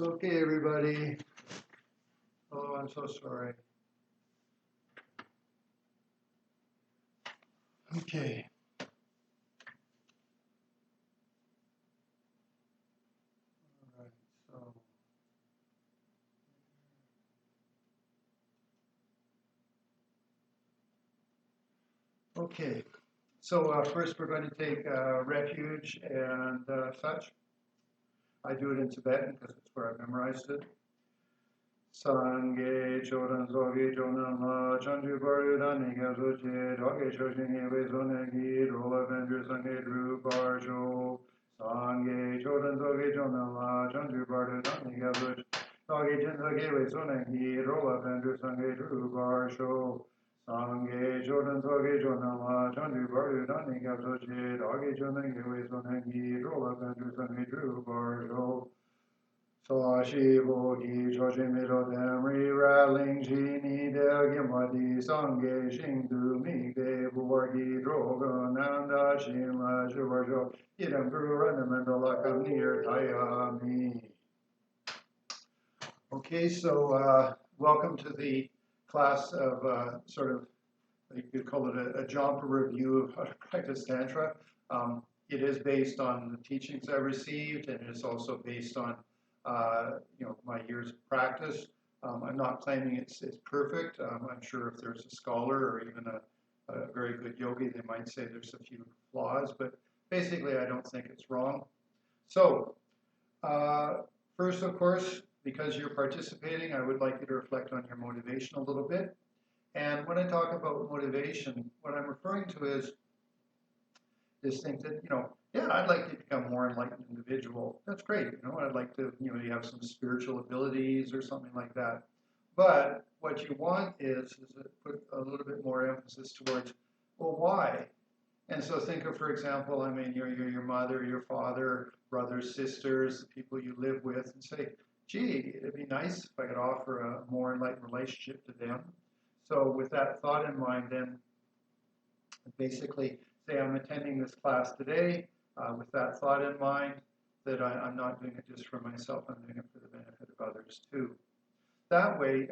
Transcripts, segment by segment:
Okay, everybody. Oh, I'm so sorry. Okay. All right. Okay. So first, we're going to take refuge and such. I do it in Tibetan because it's where I memorized it. Sangye chodan zogi chodan la chanju baru dani gazo che doge choshin ewe zonegi rola vendor sangye dru barjo. Sangye chodan zogi chodan la chanju baru dani gazo che doge chen zogi ewe zonegi rola vendor sangye dru barjo. Sangye chodan zogi chodan la chanju baru dani gazo che doge chen zogi ewe zonegi rola vendor sangye dru barjo. So she bogi George Miro Damri Rattling Genie Del Gimwadi Sange Shingdu Mige Buwargi Droga Nanda Shima Juvarjo Idam Guru Ranamandala Kamir Tayami. Okay, so welcome to the class of sort of, you could call it a jumper review of how to practice Tantra. It is based on the teachings I received, and it's also based on my years of practice. I'm not claiming it's perfect. I'm sure if there's a scholar or even a very good yogi, they might say there's a few flaws, but basically I don't think it's wrong. So first, of course, because you're participating, I would like you to reflect on your motivation a little bit. And when I talk about motivation, what I'm referring to is this thing that, yeah, I'd like to become a more enlightened individual. That's great. I'd like to, you have some spiritual abilities or something like that. But what you want is to put a little bit more emphasis towards, well, why? And so think of, for example, your mother, your father, brothers, sisters, the people you live with, and say, gee, it'd be nice if I could offer a more enlightened relationship to them. So with that thought in mind, then basically say I'm attending this class today with that thought in mind, that I'm not doing it just for myself, I'm doing it for the benefit of others too. That way,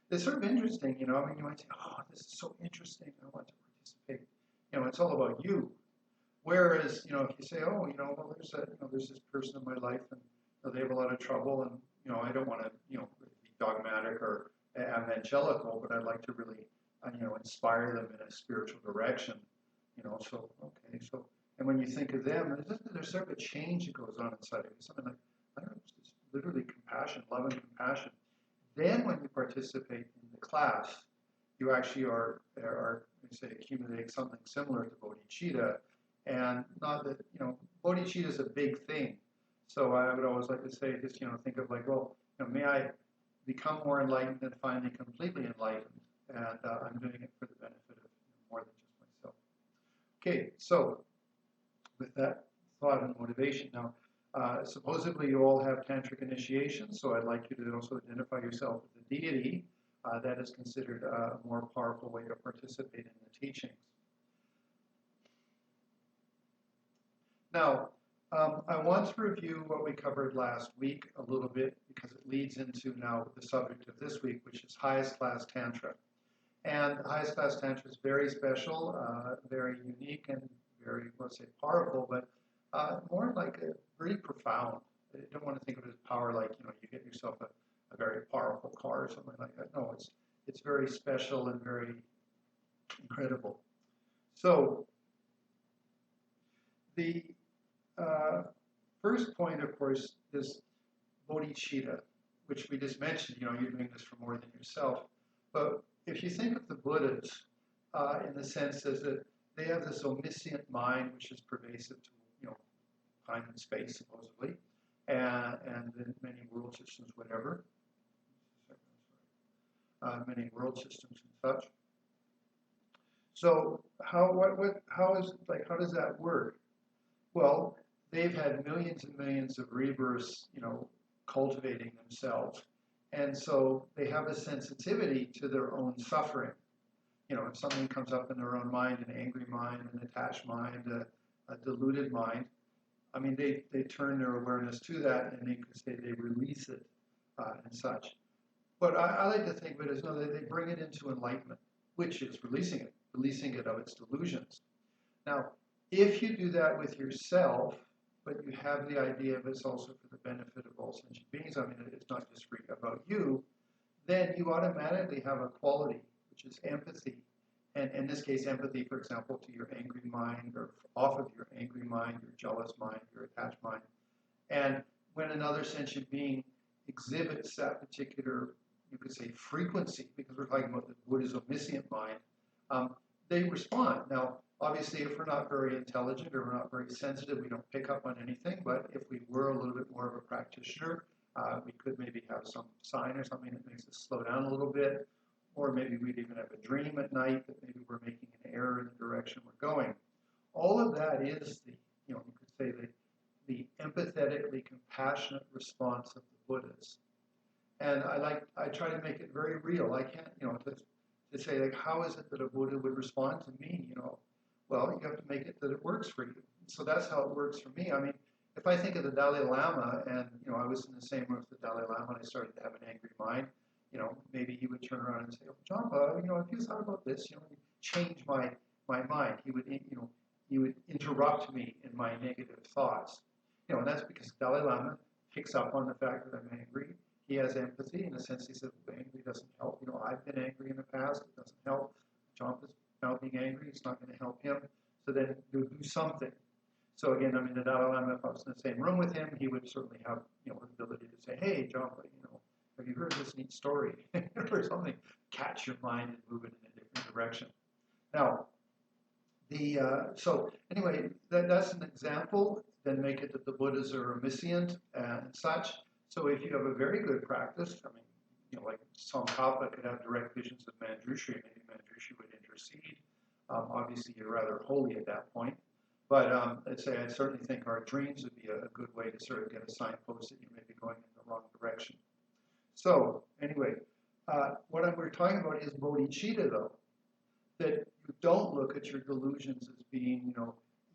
it's sort of interesting, you might say, oh, this is so interesting, I want to participate. It's all about you. Whereas, if you say, oh, well, there's this person in my life and they have a lot of trouble and, I don't want to, be dogmatic or evangelical, but I'd like to really, inspire them in a spiritual direction. So, okay, so, and when you think of them, there's sort of a change that goes on inside of you, something like, I don't know, it's just literally compassion, love and compassion. Then when you participate in the class, you actually are say, accumulating something similar to bodhicitta, and not that, bodhicitta is a big thing. So I would always like to say, just, think of like, well, may I become more enlightened and finally completely enlightened, and I'm doing it for the benefit of more than just myself. Okay, so with that thought and motivation now, supposedly you all have tantric initiation, so I'd like you to also identify yourself as a deity. That is considered a more powerful way to participate in the teachings. Now, I want to review what we covered last week a little bit because it leads into now the subject of this week, which is highest class Tantra. And highest class Tantra is very special, very unique, and very, let's say, powerful, but more like very profound. I don't want to think of it as power like, you get yourself a very powerful car or something like that. No, it's very special and very incredible. So the first point, of course, is bodhicitta, which we just mentioned. You're doing this for more than yourself. But if you think of the Buddhas in the sense that they have this omniscient mind, which is pervasive to time and space, supposedly, and in many world systems, whatever. Many world systems and such. So how does that work? Well, they've had millions and millions of rebirths, cultivating themselves, and so they have a sensitivity to their own suffering. If something comes up in their own mind, an angry mind, an attached mind, a deluded mind, they turn their awareness to that, and they could say they release it. and such. But I like to think of it as, no, they bring it into enlightenment, which is releasing it of its delusions. Now, if you do that with yourself, but you have the idea of it's also for the benefit of all sentient beings, I mean, it's not just about you, then you automatically have a quality, which is empathy. And in this case, empathy, for example, to your angry mind, or off of your angry mind, your jealous mind, your attached mind. And when another sentient being exhibits that particular, you could say, frequency, because we're talking about the Buddha's omniscient mind, they respond. Now, obviously, if we're not very intelligent or we're not very sensitive, we don't pick up on anything. But if we were a little bit more of a practitioner, we could maybe have some sign or something that makes us slow down a little bit. Or maybe we'd even have a dream at night that maybe we're making an error in the direction we're going. All of that is the, you could say the empathetically compassionate response of the Buddhas. And I try to make it very real. I can't, to say, like, how is it that a Buddha would respond to me, Well, you have to make it that it works for you. So that's how it works for me. I mean, if I think of the Dalai Lama and, I was in the same room with the Dalai Lama and I started to have an angry mind, maybe he would turn around and say, oh, Jamba, if you thought about this, change my mind. He would interrupt me in my negative thoughts. And that's because Dalai Lama picks up on the fact that I'm angry. He has empathy. In a sense, he says, angry doesn't help. I've been angry in the past. It doesn't help. Jampa's now being angry. It's not going to help him. So then you'll do something. So again, the Dalai Lama, if I was in the same room with him, he would certainly have, the ability to say, hey, Jampa, have you heard this neat story? Or something. Catch your mind and move it in a different direction. Now, so anyway, that's an example. Then make it that the Buddhas are omniscient and such. So if you have a very good practice, like Tsongkhapa could have direct visions of Manjushri, maybe Manjushri would intercede. Obviously, you're rather holy at that point. But I certainly think our dreams would be a good way to sort of get a signpost that you may be going in the wrong direction. So anyway, what we're talking about is bodhicitta, though, that you don't look at your delusions as being,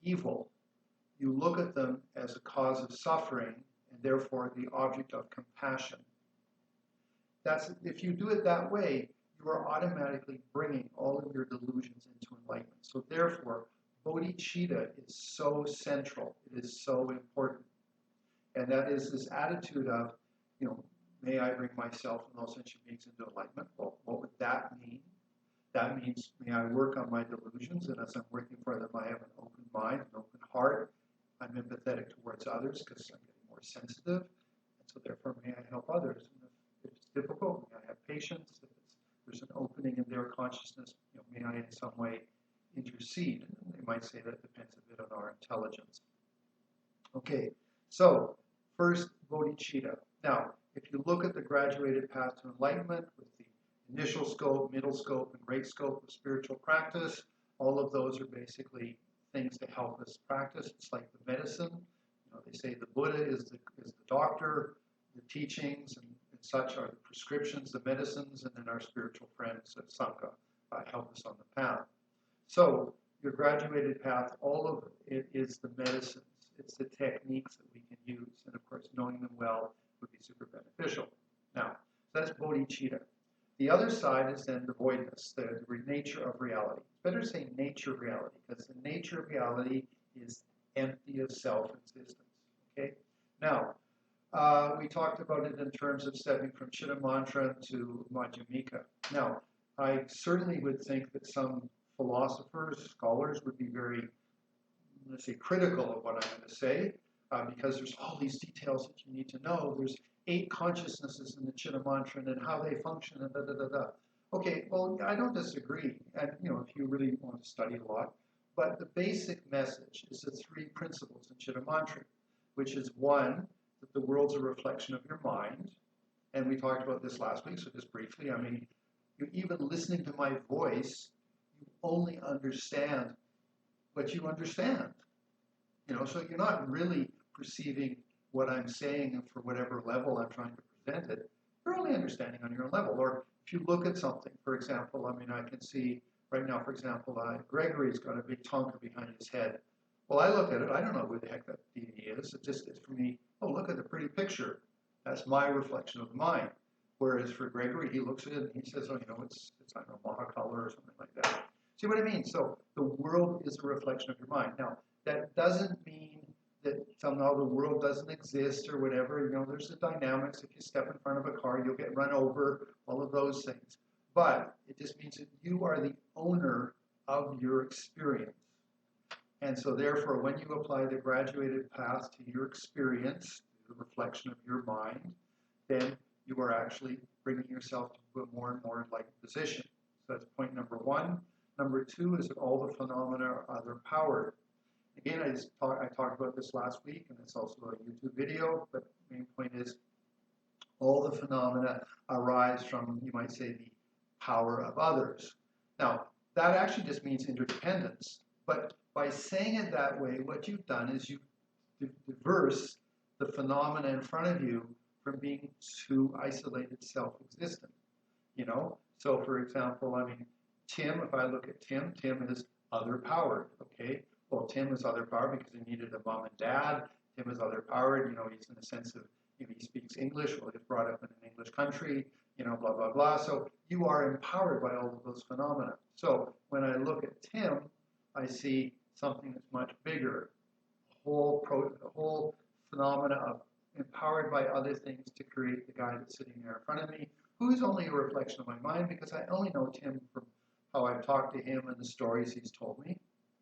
evil. You look at them as a cause of suffering and therefore the object of compassion. If you do it that way, you are automatically bringing all of your delusions into enlightenment. So therefore, bodhicitta is so central. It is so important. And that is this attitude of, may I bring myself and all sentient beings into enlightenment? Well, what would that mean? That means, may I work on my delusions, and as I'm working for them, I have an open mind, an open heart. I'm empathetic towards others because I'm getting more sensitive. And so therefore, may I help others? And if it's difficult, may I have patience? If there's an opening in their consciousness, may I in some way intercede? And they might say that depends a bit on our intelligence. Okay, so first, bodhicitta. Now, if you look at the graduated path to enlightenment with the initial scope, middle scope, and great scope of spiritual practice, all of those are basically things to help us practice. It's like the medicine. They say the Buddha is the doctor, the teachings and such are the prescriptions, the medicines, and then our spiritual friends at Sangha help us on the path. So your graduated path, all of it is the medicines. It's the techniques that we can use. And of course, knowing them well would be super beneficial. Now, that's bodhicitta. The other side is then the voidness, the nature of reality. It's better to say nature of reality, because the nature of reality is empty of self-existence. Okay? Now, we talked about it in terms of stepping from Chittamantra to Madhyamika. Now, I certainly would think that some philosophers, scholars would be very, let's say, critical of what I'm going to say, because there's all these details that you need to know. There's 8 consciousnesses in the Chittamantra and how they function and da-da-da-da. Okay, well, I don't disagree, and if you really want to study a lot, but the basic message is the 3 principles in Chittamantra, which is 1, that the world's a reflection of your mind, and we talked about this last week, so just briefly, you're even listening to my voice, you only understand what you understand. So you're not really perceiving what I'm saying and for whatever level I'm trying to present it. You're only understanding on your own level. Or if you look at something, for example, I can see right now, for example, Gregory's got a big tonka behind his head. Well, I look at it, I don't know who the heck that deity is. It just is for me, oh, look at the pretty picture. That's my reflection of mine. Whereas for Gregory, he looks at it and he says, oh, it's I don't know, monocolor or something like that. See what I mean? So the world is a reflection of your mind. Now, that doesn't mean that somehow the world doesn't exist or whatever. There's the dynamics. If you step in front of a car, you'll get run over, all of those things. But it just means that you are the owner of your experience. And so therefore, when you apply the graduated path to your experience, the reflection of your mind, then you are actually bringing yourself to a more and more enlightened position. So that's point number one. Number two is that all the phenomena are other powered. Again, I talked about this last week, and it's also a YouTube video, but the main point is all the phenomena arise from, you might say, the power of others. Now, that actually just means interdependence. But by saying it that way, what you've done is you diverse the phenomena in front of you from being too isolated, self-existent. So for example, Tim, if I look at Tim is other powered, okay? Well, Tim is other powered because he needed a mom and dad. Tim is other powered, he's in the sense of, he speaks English, well, he's brought up in an English country, blah, blah, blah. So you are empowered by all of those phenomena. So when I look at Tim, I see something that's much bigger, the whole phenomena of empowered by other things to create the guy that's sitting there in front of me, who is only a reflection of my mind because I only know Tim from how I've talked to him and the stories he's told me.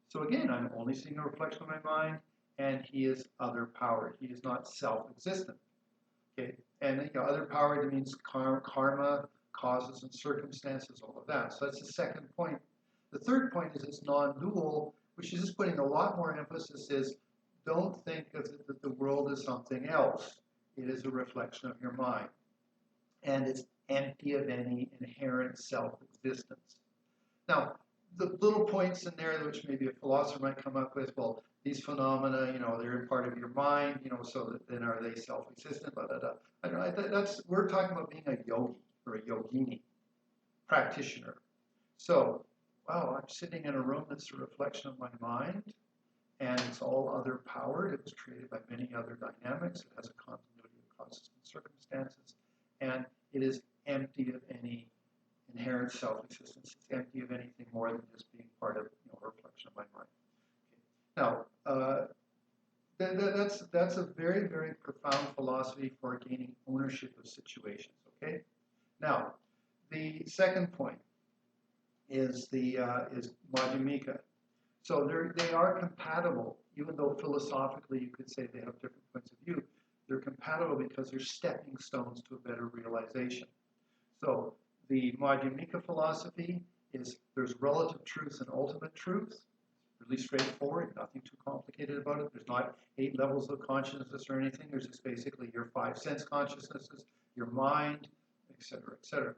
So again, I'm only seeing a reflection of my mind, and he is other powered. He is not self-existent. Okay, and other powered means karma, causes and circumstances, all of that. So that's the second point. The third point is it's non-dual, which is just putting a lot more emphasis is don't think of it that the world is something else. It is a reflection of your mind. And it's empty of any inherent self-existence. Now, the little points in there which maybe a philosopher might come up with, well, these phenomena, they're part of your mind, so that then are they self-existent, blah, blah, blah. I don't know, we're talking about being a yogi or a yogini, practitioner. So, wow, I'm sitting in a room that's a reflection of my mind, and it's all other powered. It was created by many other dynamics. It has a continuity of causes and circumstances, and it is empty of any inherent self-existence. It's empty of anything more than just being part of a reflection of my mind. Okay. Now, that's a very, very profound philosophy for gaining ownership of situations. Okay. Now, the second point is Madhyamika. So they are compatible, even though philosophically you could say they have different points of view. They're compatible because they're stepping stones to a better realization. So the Madhyamika philosophy is there's relative truth and ultimate truth. Really straightforward, nothing too complicated about it. There's not 8 levels of consciousness or anything. There's just basically your 5 sense consciousnesses, your mind, etc., etc.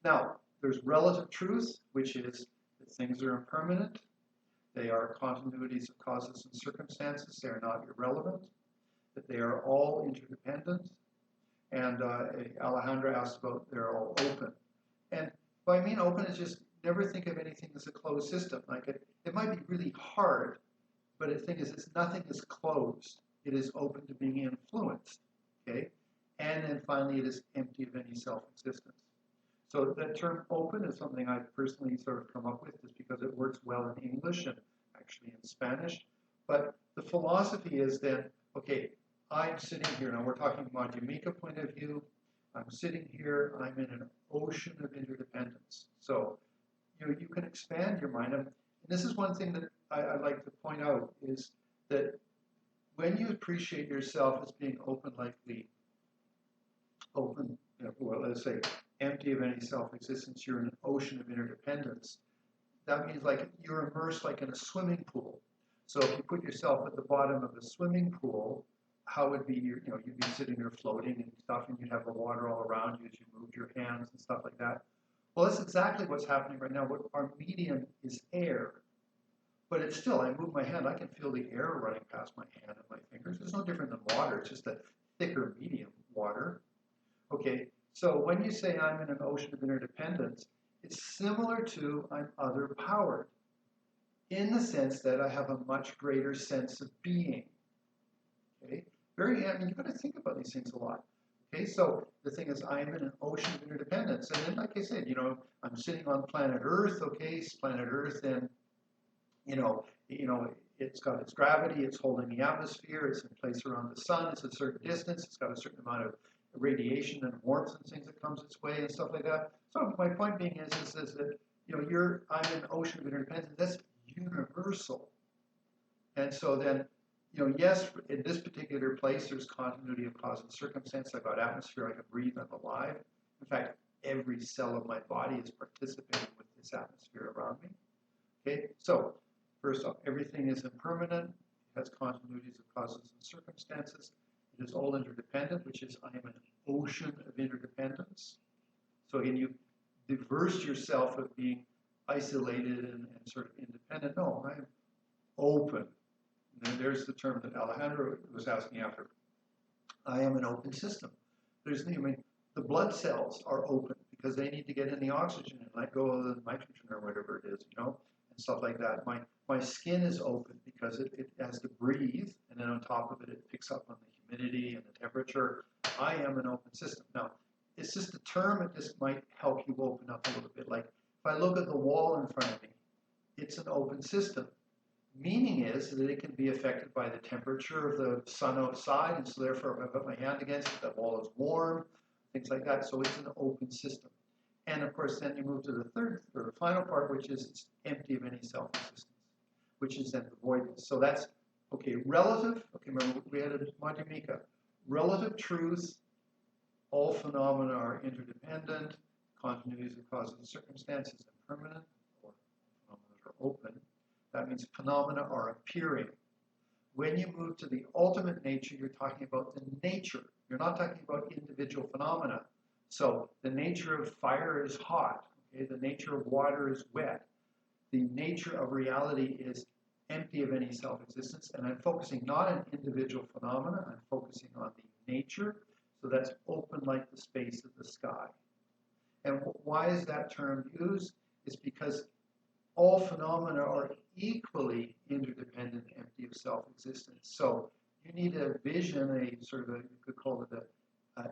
Now, there's relative truth, which is that things are impermanent. They are continuities of causes and circumstances. They are not irrelevant. That they are all interdependent. And Alejandra asked about they're all open. And what I mean open is just never think of anything as a closed system. Like it might be really hard, but the thing is, nothing is closed. It is open to being influenced. Okay? And then finally, it is empty of any self-existence. So that term open is something I've personally sort of come up with just because it works well in English and actually in Spanish. But the philosophy is then, okay, I'm sitting here. Now we're talking Madhyamika point of view. I'm sitting here. I'm in an ocean of interdependence. So, you can expand your mind. And this is one thing that I'd like to point out is that when you appreciate yourself as being open, well, let's say empty of any self-existence, you're in an ocean of interdependence. That means like you're immersed like in a swimming pool. So if you put yourself at the bottom of a swimming pool, how would be you'd be sitting there floating and stuff, and you'd have the water all around you as you move your hands and stuff like that. Well, that's exactly what's happening right now. Our medium is air. But it's still, I move my hand, I can feel the air running past my hand and my fingers. It's no different than water. It's just a thicker medium, water. Okay, so when you say I'm in an ocean of interdependence, it's similar to I'm other powered in the sense that I have a much greater sense of being. Okay, you've got to think about these things a lot. Okay, so the thing is, I am in an ocean of interdependence. And then, like I said, I'm sitting on planet Earth, okay, planet Earth, and, it's got its gravity, it's holding the atmosphere, it's in place around the sun, it's a certain distance, it's got a certain amount of radiation and warmth and things that comes its way and stuff like that. So my point being is that, I'm in an ocean of interdependence. That's universal. And so then, yes, in this particular place, there's continuity of cause and circumstance. I've got atmosphere, I can breathe, I'm alive. In fact, every cell of my body is participating with this atmosphere around me. Okay, so first off, everything is impermanent. It has continuities of causes and circumstances. It is all interdependent, which is I am an ocean of interdependence. So again, you diverse yourself of being isolated and sort of independent. No, I am open. And there's the term that Alejandro was asking after. I am an open system. The blood cells are open because they need to get in the oxygen and let go of the nitrogen or whatever it is, and stuff like that. My skin is open because it has to breathe, and then on top of it, it picks up on the humidity and the temperature. I am an open system. Now, it's just a term, it just might help you open up a little bit. Like, if I look at the wall in front of me, it's an open system. Meaning is that it can be affected by the temperature of the sun outside, and so therefore if I put my hand against it, that wall is warm, things like that. So it's an open system. And of course, then you move to the third or final part, which is it's empty of any self-existence, which is then the voidness. So that's, okay, relative, okay, remember we had a Madhyamika. Relative truth, all phenomena are interdependent, continuities of causes and circumstances impermanent, or phenomena are open. That means phenomena are appearing. When you move to the ultimate nature, you're talking about the nature. You're not talking about individual phenomena. So the nature of fire is hot. Okay? The nature of water is wet. The nature of reality is empty of any self-existence. And I'm focusing not on individual phenomena. I'm focusing on the nature. So that's open like the space of the sky. And why is that term used? It's because all phenomena are equally interdependent, empty of self-existence. So you need a vision, a sort of you could call it a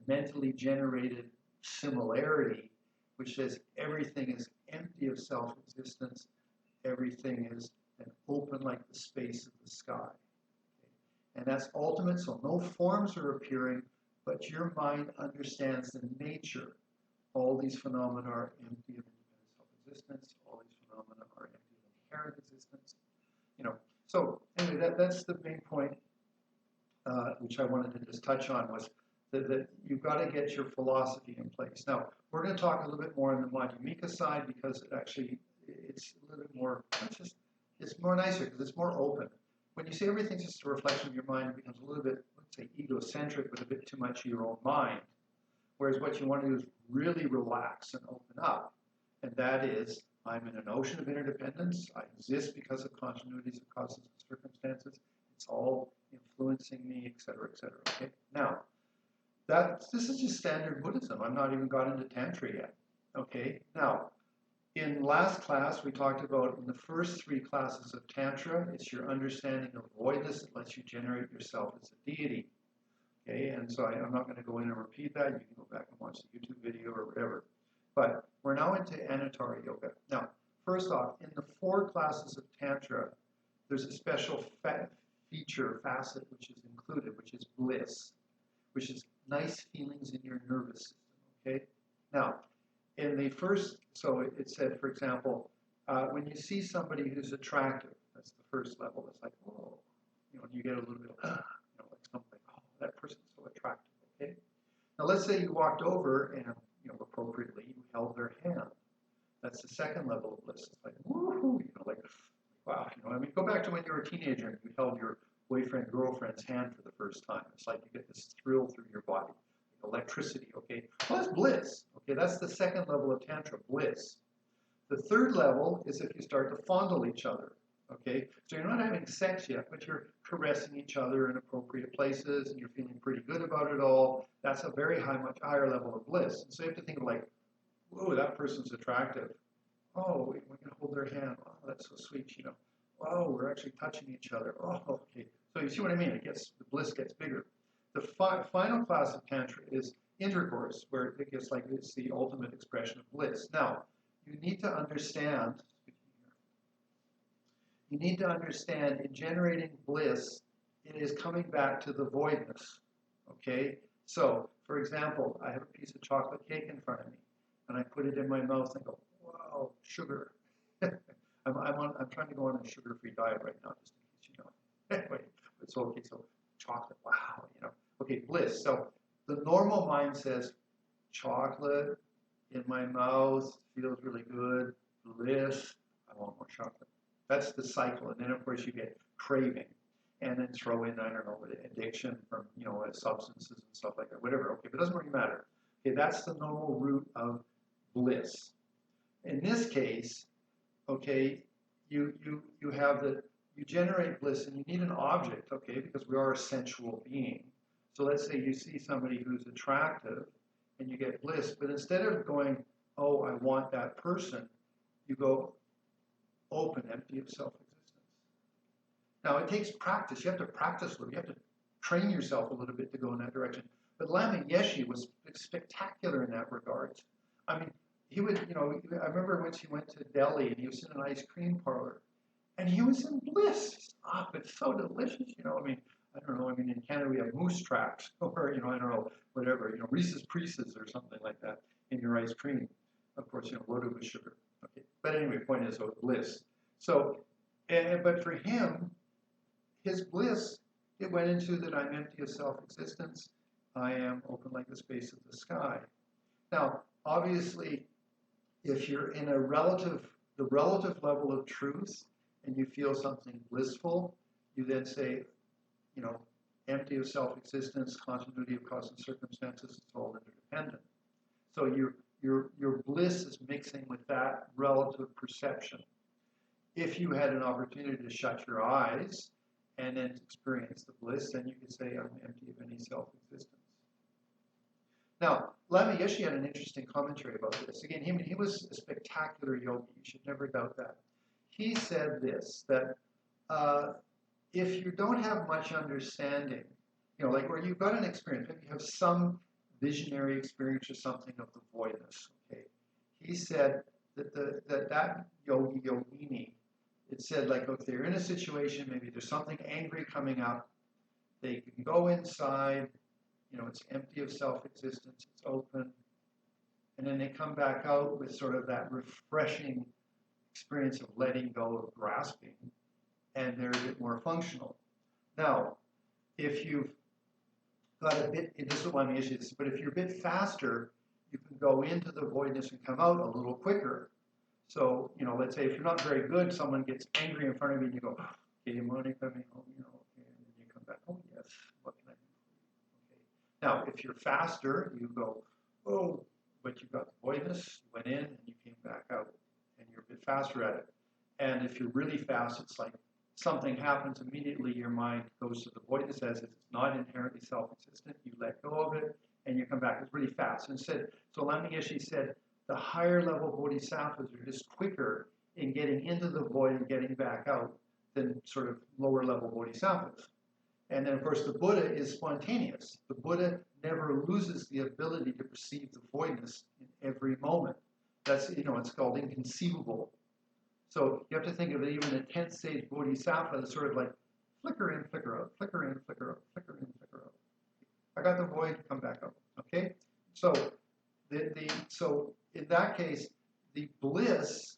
mentally generated similarity, which says everything is empty of self-existence, everything is an open like the space of the sky. Okay? And that's ultimate, so no forms are appearing, but your mind understands the nature. All these phenomena are empty of self-existence. All these phenomena are empty of inherent existence. So anyway, that's the main point, which I wanted to just touch on, was that you've got to get your philosophy in place. Now, we're going to talk a little bit more on the Madhyamika side because it's a little bit more, it's more nicer because it's more open. When you say everything's just a reflection of your mind, it becomes a little bit, let's say, egocentric with a bit too much of your own mind. Whereas what you want to do is really relax and open up. And that is, I'm in an ocean of interdependence. I exist because of continuities of causes and circumstances. It's all influencing me, et cetera, et cetera. Okay? Now, this is just standard Buddhism. I'm not even got into Tantra yet. Okay? Now, in last class, we talked about in the first 3 classes of Tantra, it's your understanding of voidness that lets you generate yourself as a deity. Okay? And so I'm not going to go in and repeat that. You can go back and watch the YouTube video or whatever. But we're now into Anutara Yoga. Now, first off, in the 4 classes of Tantra, there's a special facet which is included, which is bliss, which is nice feelings in your nervous system, okay? Now, in the first, so it said, for example, when you see somebody who's attractive, that's the first level. It's like, oh, you get a little bit of, like something, oh, that person's so attractive, okay? Now, let's say you walked over and, appropriately, you held their hand. That's the second level of bliss. It's like, woohoo, like, wow, go back to when you were a teenager and you held your boyfriend, girlfriend's hand for the first time. It's like you get this thrill through your body, electricity, okay? Well, that's bliss, okay? That's the second level of Tantra, bliss. The third level is if you start to fondle each other, okay? So you're not having sex yet, but you're caressing each other in appropriate places and you're feeling pretty good about it all. That's a very much higher level of bliss. And so you have to think of like, whoa, that person's attractive. Oh, we can hold their hand. Oh, that's so sweet, Oh, we're actually touching each other. Oh, okay. So you see what I mean? The bliss gets bigger. The final class of Tantra is intercourse, where it gets like it's the ultimate expression of bliss. Now, you need to understand, in generating bliss, it is coming back to the voidness, okay? So, for example, I have a piece of chocolate cake in front of me, and I put it in my mouth and go, wow, sugar. I'm trying to go on a sugar-free diet right now, just in case you know. Anyway, it's okay, so chocolate, wow, you know. Okay, bliss. So the normal mind says, chocolate in my mouth, feels really good, bliss, I want more chocolate. That's the cycle. And then, of course, you get craving. And then throw in, I don't know, addiction from, you know, substances and stuff like that, whatever. Okay, but it doesn't really matter. Okay, that's the normal route of bliss. In this case, okay, you generate bliss and you need an object, okay, because we are a sensual being. So let's say you see somebody who's attractive and you get bliss, but instead of going, oh, I want that person, you go open, empty of self-existence. Now, it takes practice. You have to practice a little. You have to train yourself a little bit to go in that direction. But Lama Yeshe was spectacular in that regard. I mean, he would, you know, I remember once he went to Delhi and he was in an ice cream parlor and he was in bliss. Oh, it's so delicious, you know. I mean, I don't know. I mean, in Canada we have moose tracks or, you know, I don't know, whatever, you know, Reese's Pieces or something like that in your ice cream. Of course, you know, loaded with sugar. Okay. But anyway, point is, so bliss. So, but for him, his bliss, it went into that I'm empty of self-existence. I am open like the space of the sky. Now, obviously, if you're in the relative level of truth and you feel something blissful, you then say, you know, empty of self-existence, continuity of cause and circumstances, it's all interdependent. So your bliss is mixing with that relative perception. If you had an opportunity to shut your eyes and then experience the bliss, then you could say, I'm empty of any self-existence. Now, Lama Yeshe had an interesting commentary about this. Again, he was a spectacular yogi. You should never doubt that. He said this, that if you don't have much understanding, you know, like where you've got an experience, maybe you have some visionary experience or something of the voidness, okay? He said that that yogi, yogini, it said, like, if they're in a situation, maybe there's something angry coming up, they can go inside, you know, it's empty of self-existence, it's open, and then they come back out with sort of that refreshing experience of letting go of grasping, and they're a bit more functional. Now, if you've got a bit, this is one of the issues, but if you're a bit faster, you can go into the voidness and come out a little quicker. So, you know, let's say if you're not very good, someone gets angry in front of you and you go, okay, Monica, you know, okay, and then you come back, oh yes, what can I do? Okay. Now, if you're faster, you go, oh, but you've got the voidness, you went in and you came back out, and you're a bit faster at it. And if you're really fast, it's like something happens immediately, your mind goes to the voidness as it's not inherently self-existent, you let go of it, and you come back. It's really fast. And said, so Lama Yeshe said, the higher level bodhisattvas are just quicker in getting into the void and getting back out than sort of lower level bodhisattvas. And then, of course, the Buddha is spontaneous. The Buddha never loses the ability to perceive the voidness in every moment. That's, you know, it's called inconceivable. So you have to think of it, even a 10th stage bodhisattva is sort of like flicker in, flicker out, flicker in, flicker out, flicker in, flicker out. I got the void, come back up. Okay? So so in that case, the bliss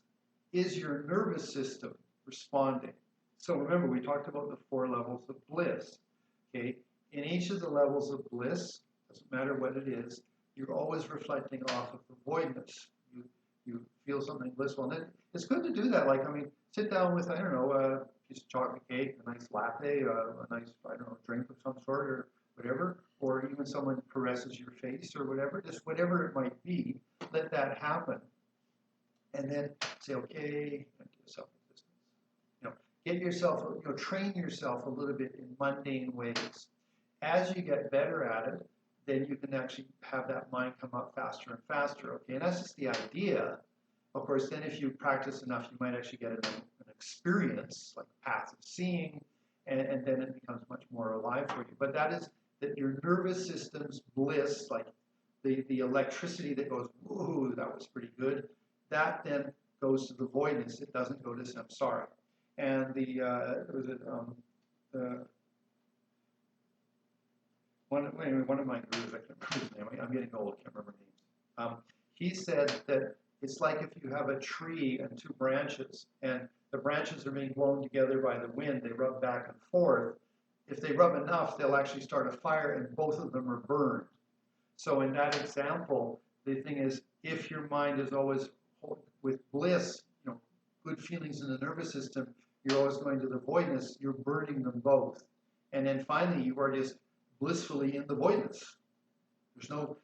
is your nervous system responding. So remember, we talked about the 4 levels of bliss. Okay? In each of the levels of bliss, doesn't matter what it is, you're always reflecting off of the voidness. You feel something blissful. And it's good to do that. Like, I mean, sit down with, I don't know, a piece of chocolate cake, a nice latte, a nice, I don't know, drink of some sort or whatever, or even someone caresses your face or whatever, just whatever it might be, let that happen. And then say, okay, empty of self-existence. You know, get yourself, you know, train yourself a little bit in mundane ways. As you get better at it, then you can actually have that mind come up faster and faster, okay? And that's just the idea. Of course, then if you practice enough, you might actually get an experience, like a path of seeing, and then it becomes much more alive for you. But that is that your nervous system's bliss, like the electricity that goes, whoa, that was pretty good, that then goes to the voidness. It doesn't go to samsara. And one of my gurus, I can't remember his name, I'm getting old, I can't remember names. He said that it's like if you have a tree and two branches, and the branches are being blown together by the wind, they rub back and forth. If they rub enough, they'll actually start a fire, and both of them are burned. So in that example, the thing is, if your mind is always with bliss, good feelings in the nervous system, you're always going to the voidness, you're burning them both. And then finally, you are just blissfully in the voidness. There's no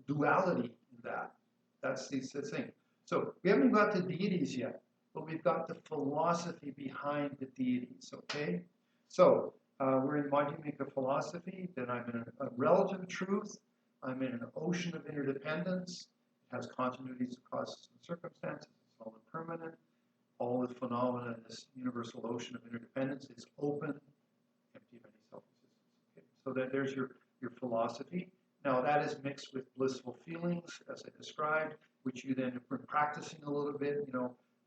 duality in that. That's the thing. So we haven't got to deities yet, but we've got the philosophy behind the deities, okay? So we're in Madhyamika philosophy, that I'm in a relative truth, I'm in an ocean of interdependence, it has continuities of causes and circumstances, it's all impermanent, all the phenomena in this universal ocean of interdependence is open, empty of any self-existence. Okay? So that there's your philosophy. Now that is mixed with blissful feelings, as I described, which you then, if we're practicing a little bit,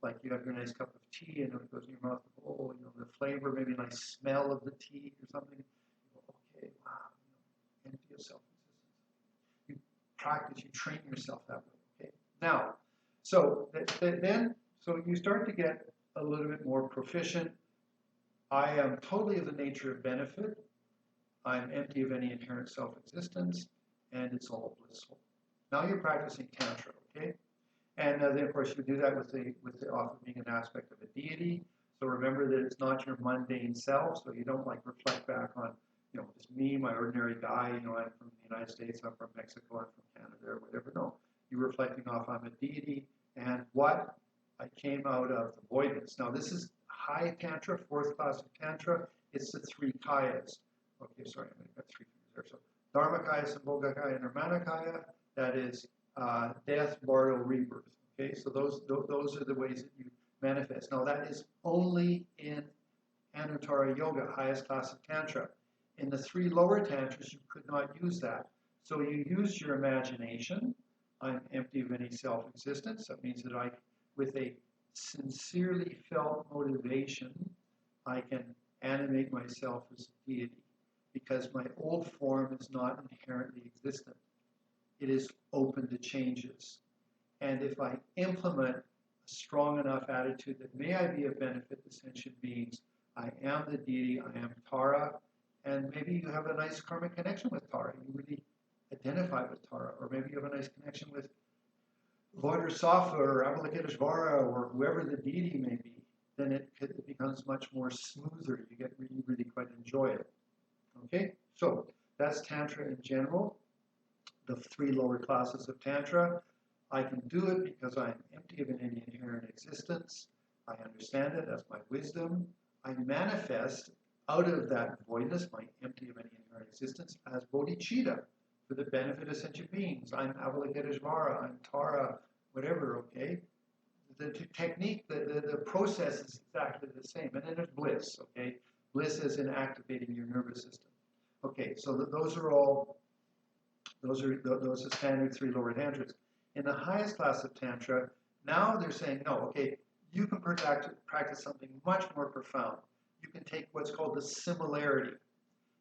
like you have your nice cup of tea and it goes in your mouth, oh, the flavor, maybe a nice smell of the tea or something. You go, okay, wow, empty of self-existence. You practice, you train yourself that way. Okay. Now, so you start to get a little bit more proficient. I am totally of the nature of benefit. I'm empty of any inherent self-existence, and it's all blissful. Now you're practicing Tantra, okay? And then, of course, you do that with the often being an aspect of a deity. So remember that it's not your mundane self, so you don't reflect back on, just me, my ordinary guy, I'm from the United States, I'm from Mexico, I'm from Canada, or whatever. No, you're reflecting off, I'm a deity, and what I came out of the voidness. Now, this is high Tantra, fourth class of Tantra. It's the three kayas. Okay, sorry, I've got three fingers there. So Dharmakaya, Sambhogakaya, and Nirmanakaya, that is death, burial, rebirth. Okay, so those are the ways that you manifest. Now, that is only in Anutara Yoga, highest class of Tantra. In the three lower Tantras, you could not use that. So you use your imagination. I'm empty of any self-existence. That means that with a sincerely felt motivation, I can animate myself as a deity, because my old form is not inherently existent. It is open to changes. And if I implement a strong enough attitude that may I be of benefit to sentient beings, I am the deity, I am Tara, and maybe you have a nice karmic connection with Tara. You really identify with Tara, or maybe you have a nice connection with Vajrasattva or Avalokiteshvara or whoever the deity may be, then it becomes much more smoother. You get really quite enjoy it. Okay, so that's Tantra in general, the three lower classes of Tantra. I can do it because I'm empty of any inherent existence. I understand it as my wisdom. I manifest out of that voidness, my empty of any inherent existence, as bodhicitta for the benefit of sentient beings. I'm Avalokiteshvara, I'm Tara, whatever, okay? The technique, the process is exactly the same. And then there's bliss, okay? Bliss is in activating your nervous system. Okay, so those are standard three lower tantras. In the highest class of Tantra, now they're saying, no, okay, you can practice something much more profound. You can take what's called the similarity.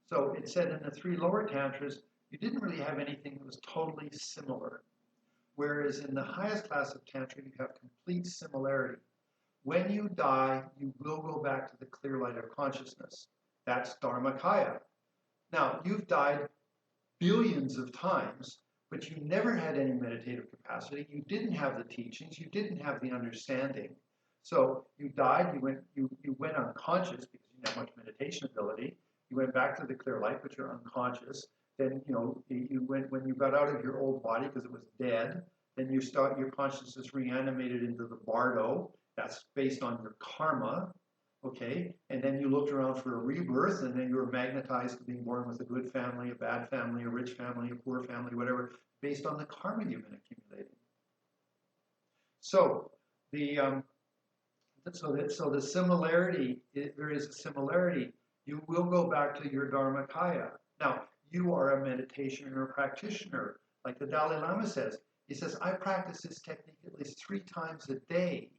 So it said in the three lower Tantras, you didn't really have anything that was totally similar. Whereas in the highest class of Tantra, you have complete similarity. When you die, you will go back to the clear light of consciousness. That's Dharmakaya. Now, you've died billions of times, but you never had any meditative capacity. You didn't have the teachings. You didn't have the understanding. So you died. You went unconscious because you didn't have much meditation ability. You went back to the clear light, but you're unconscious. Then you went when you got out of your old body because it was dead. Then your consciousness reanimated into the bardo. That's based on your karma. Okay, and then you looked around for a rebirth, and then you were magnetized to being born with a good family, a bad family, a rich family, a poor family, whatever, based on the karma you've been accumulating. So the similarity, there is a similarity. You will go back to your Dharmakaya. Now, you are a meditation or a practitioner. Like the Dalai Lama says, he says, I practice this technique at least 3 times a day,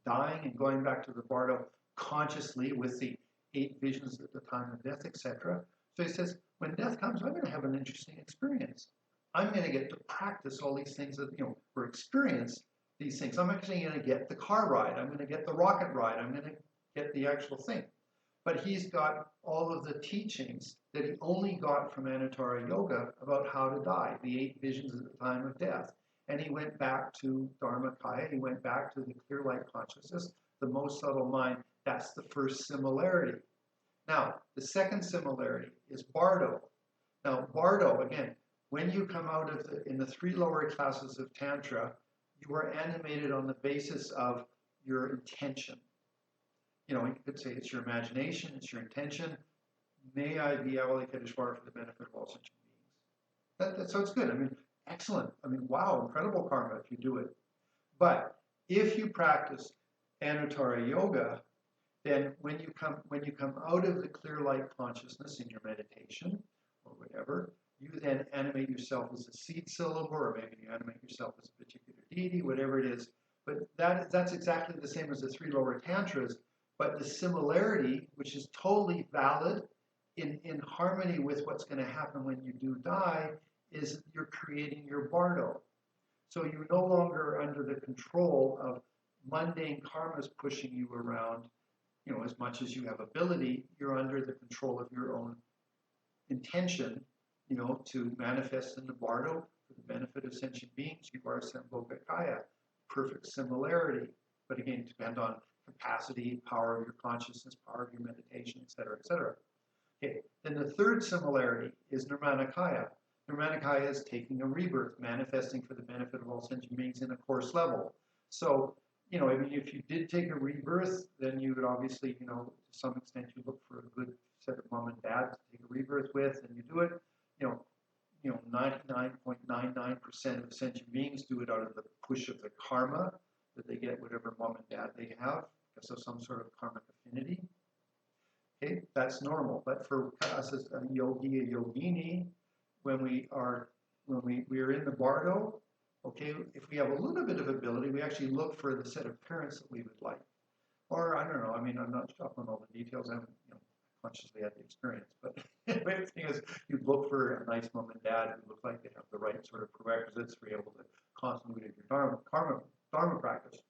dying and going back to the Bardo consciously with the 8 visions at the time of death, etc. So he says, when death comes, I'm going to have an interesting experience. I'm going to get to practice all these things that, or experience these things. I'm actually going to get the car ride. I'm going to get the rocket ride. I'm going to get the actual thing. But he's got all of the teachings that he only got from Anutara Yoga about how to die, the 8 visions at the time of death. And he went back to Dharmakaya. He went back to the clear light consciousness, the most subtle mind. That's the first similarity. Now, the second similarity is Bardo. Now, Bardo, again, when you come out of in the 3 lower classes of Tantra, you are animated on the basis of your intention. You could say it's your imagination, it's your intention. May I be Avalokiteshvara for the benefit of all sentient beings. So it's good. I mean, excellent. I mean, wow, incredible karma if you do it. But if you practice Anutara Yoga, then when you come out of the clear light consciousness in your meditation or whatever, you then animate yourself as a seed syllable, or maybe you animate yourself as a particular deity, whatever it is. But that's exactly the same as the 3 lower tantras. But the similarity, which is totally valid in harmony with what's going to happen when you do die, is you're creating your Bardo. So you're no longer under the control of mundane karmas pushing you around, as much as you have ability. You're under the control of your own intention, to manifest in the Bardo for the benefit of sentient beings. You are Sambhogakaya, perfect similarity. But again, depend on capacity, power of your consciousness, power of your meditation, etc., etc. Okay, then the third similarity is Nirmanakaya. Nirmanakaya is taking a rebirth, manifesting for the benefit of all sentient beings in a course level. So, I mean, if you did take a rebirth, then you would obviously, to some extent, you look for a good set of mom and dad to take a rebirth with, and you do it. 99.99% of sentient beings do it out of the push of the karma that they get, whatever mom and dad they have, because of some sort of karmic affinity. Okay, that's normal. But for us as a yogi, a yogini, when we are in the Bardo, okay, if we have a little bit of ability, we actually look for the set of parents that we would like. Or I don't know. I mean, I'm not up on all the details. I haven't consciously had the experience, but the thing is, you look for a nice mom and dad who look like they have the right sort of prerequisites for able to constantly do your dharma practice.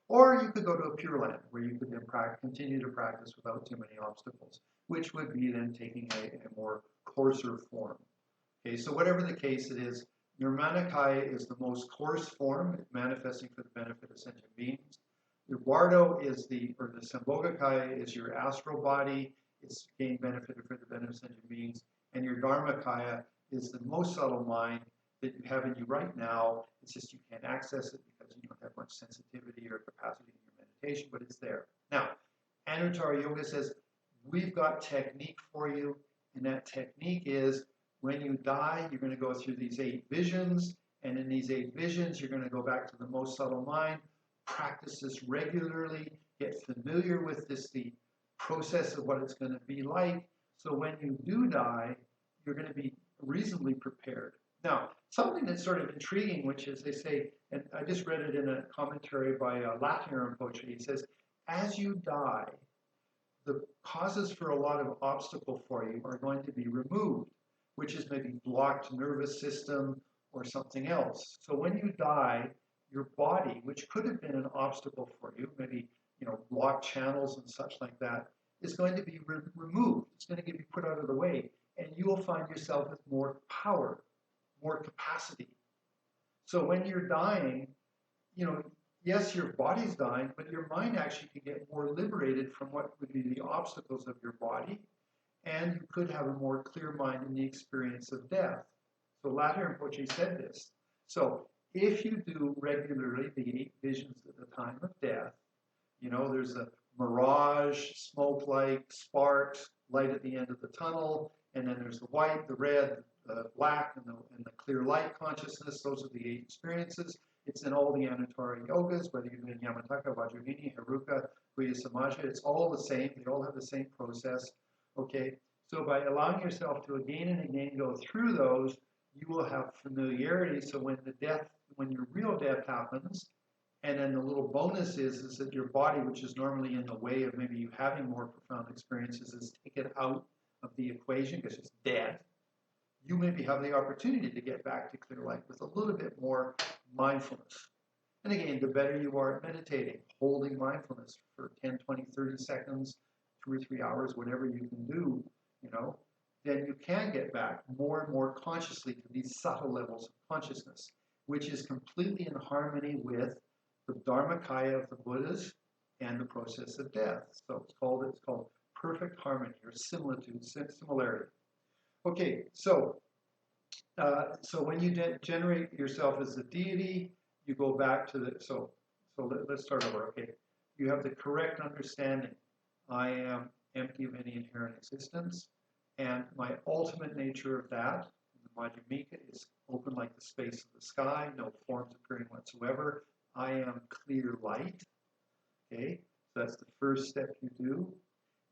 Or you could go to a Pure Land where you could then continue to practice without too many obstacles, which would be then taking a more coarser form. Okay, so whatever the case it is, Nirmanakaya is the most coarse form, manifesting for the benefit of sentient beings. Your Bardo is the Sambhogakaya is your astral body. It's gain benefited for the benefit of sentient beings. And your Dharmakaya is the most subtle mind that you have in you right now. It's just you can't access it because you don't have much sensitivity or capacity in your meditation, but it's there. Now, Anutara Yoga says, we've got technique for you, and that technique is when you die, you're going to go through these 8 visions, and in these 8 visions, you're going to go back to the most subtle mind, practice this regularly, get familiar with the process of what it's going to be like, so when you do die, you're going to be reasonably prepared. Now, something that's sort of intriguing, which is they say, and I just read it in a commentary by Latimer Rinpoche, he says, as you die, the causes for a lot of obstacle for you are going to be removed, which is maybe blocked nervous system or something else. So when you die, your body, which could have been an obstacle for you, maybe blocked channels and such like that, is going to be removed. It's going to be put out of the way, and you will find yourself with more power, more capacity. So when you're dying, yes, your body's dying, but your mind actually can get more liberated from what would be the obstacles of your body, and you could have a more clear mind in the experience of death. So Latimer Rinpoche said this. So if you do regularly the 8 visions at the time of death, there's a mirage, smoke-like, sparks, light at the end of the tunnel, and then there's the white, the red, the black, and the clear light consciousness. Those are the 8 experiences. It's in all the Anutara yogas, whether you're doing Yamataka, Vajrayini, Haruka, Guhya Samaja. It's all the same. They all have the same process. Okay, So by allowing yourself to again and again go through those, you will have familiarity. So when your real death happens, and then the little bonus is that your body, which is normally in the way of maybe you having more profound experiences, is taken out of the equation because it's dead. You maybe have the opportunity to get back to clear light with a little bit more mindfulness. And again, the better you are at meditating, holding mindfulness for 10, 20, 30 seconds, 2 or 3 hours, whatever you can do, then you can get back more and more consciously to these subtle levels of consciousness, which is completely in harmony with the Dharmakaya of the Buddhas and the process of death. So it's called perfect harmony or similitude, similarity. Okay, so when you generate yourself as a deity, you go back to let's start over. Okay, you have the correct understanding. I am empty of any inherent existence, and my ultimate nature of that, the Madhyamika, is open like the space of the sky, no forms appearing whatsoever. I am clear light. Okay, so that's the first step you do,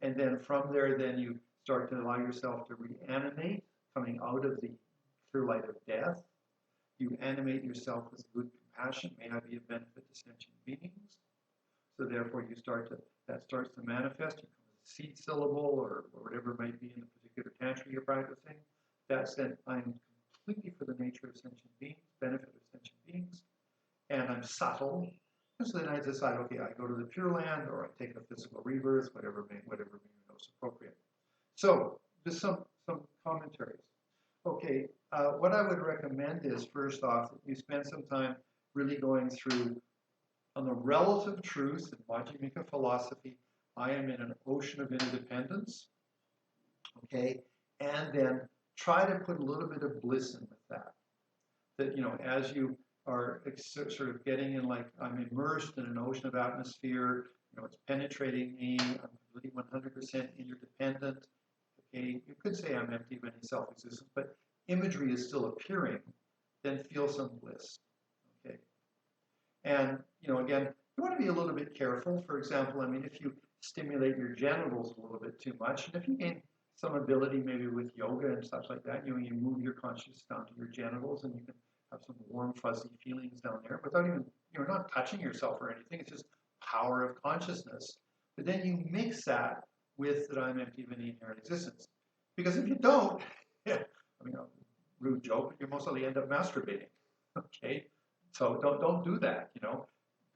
and then from there, then you start to allow yourself to reanimate, coming out of the clear light of death. You animate yourself with good compassion. May I be of benefit to sentient beings. So therefore, that starts to manifest. You come with a seed syllable or whatever it might be in the particular tantra you're practicing. That's then I'm completely for the nature of sentient beings, benefit of sentient beings, and I'm subtle. And so then I decide, okay, I go to the Pure Land, or I take a physical rebirth, whatever may be most appropriate. So just some commentaries. Okay, what I would recommend is, first off, that you spend some time really going through on the relative truth in Madhyamika philosophy. I am in an ocean of interdependence, okay? And then try to put a little bit of bliss in with that. That, as you are sort of getting in, like, I'm immersed in an ocean of atmosphere, it's penetrating me, I'm completely 100% interdependent, okay? You could say I'm empty of any self-existence, but imagery is still appearing, then feel some bliss, okay? And, again, you want to be a little bit careful. For example, if you stimulate your genitals a little bit too much, and if you gain some ability maybe with yoga and stuff like that, you move your consciousness down to your genitals and you can have some warm, fuzzy feelings down there without even, you're not touching yourself or anything. It's just power of consciousness. But then you mix that with that I'm empty of any inherent existence. Because if you don't, rude joke, but you mostly end up masturbating, okay? So don't do that,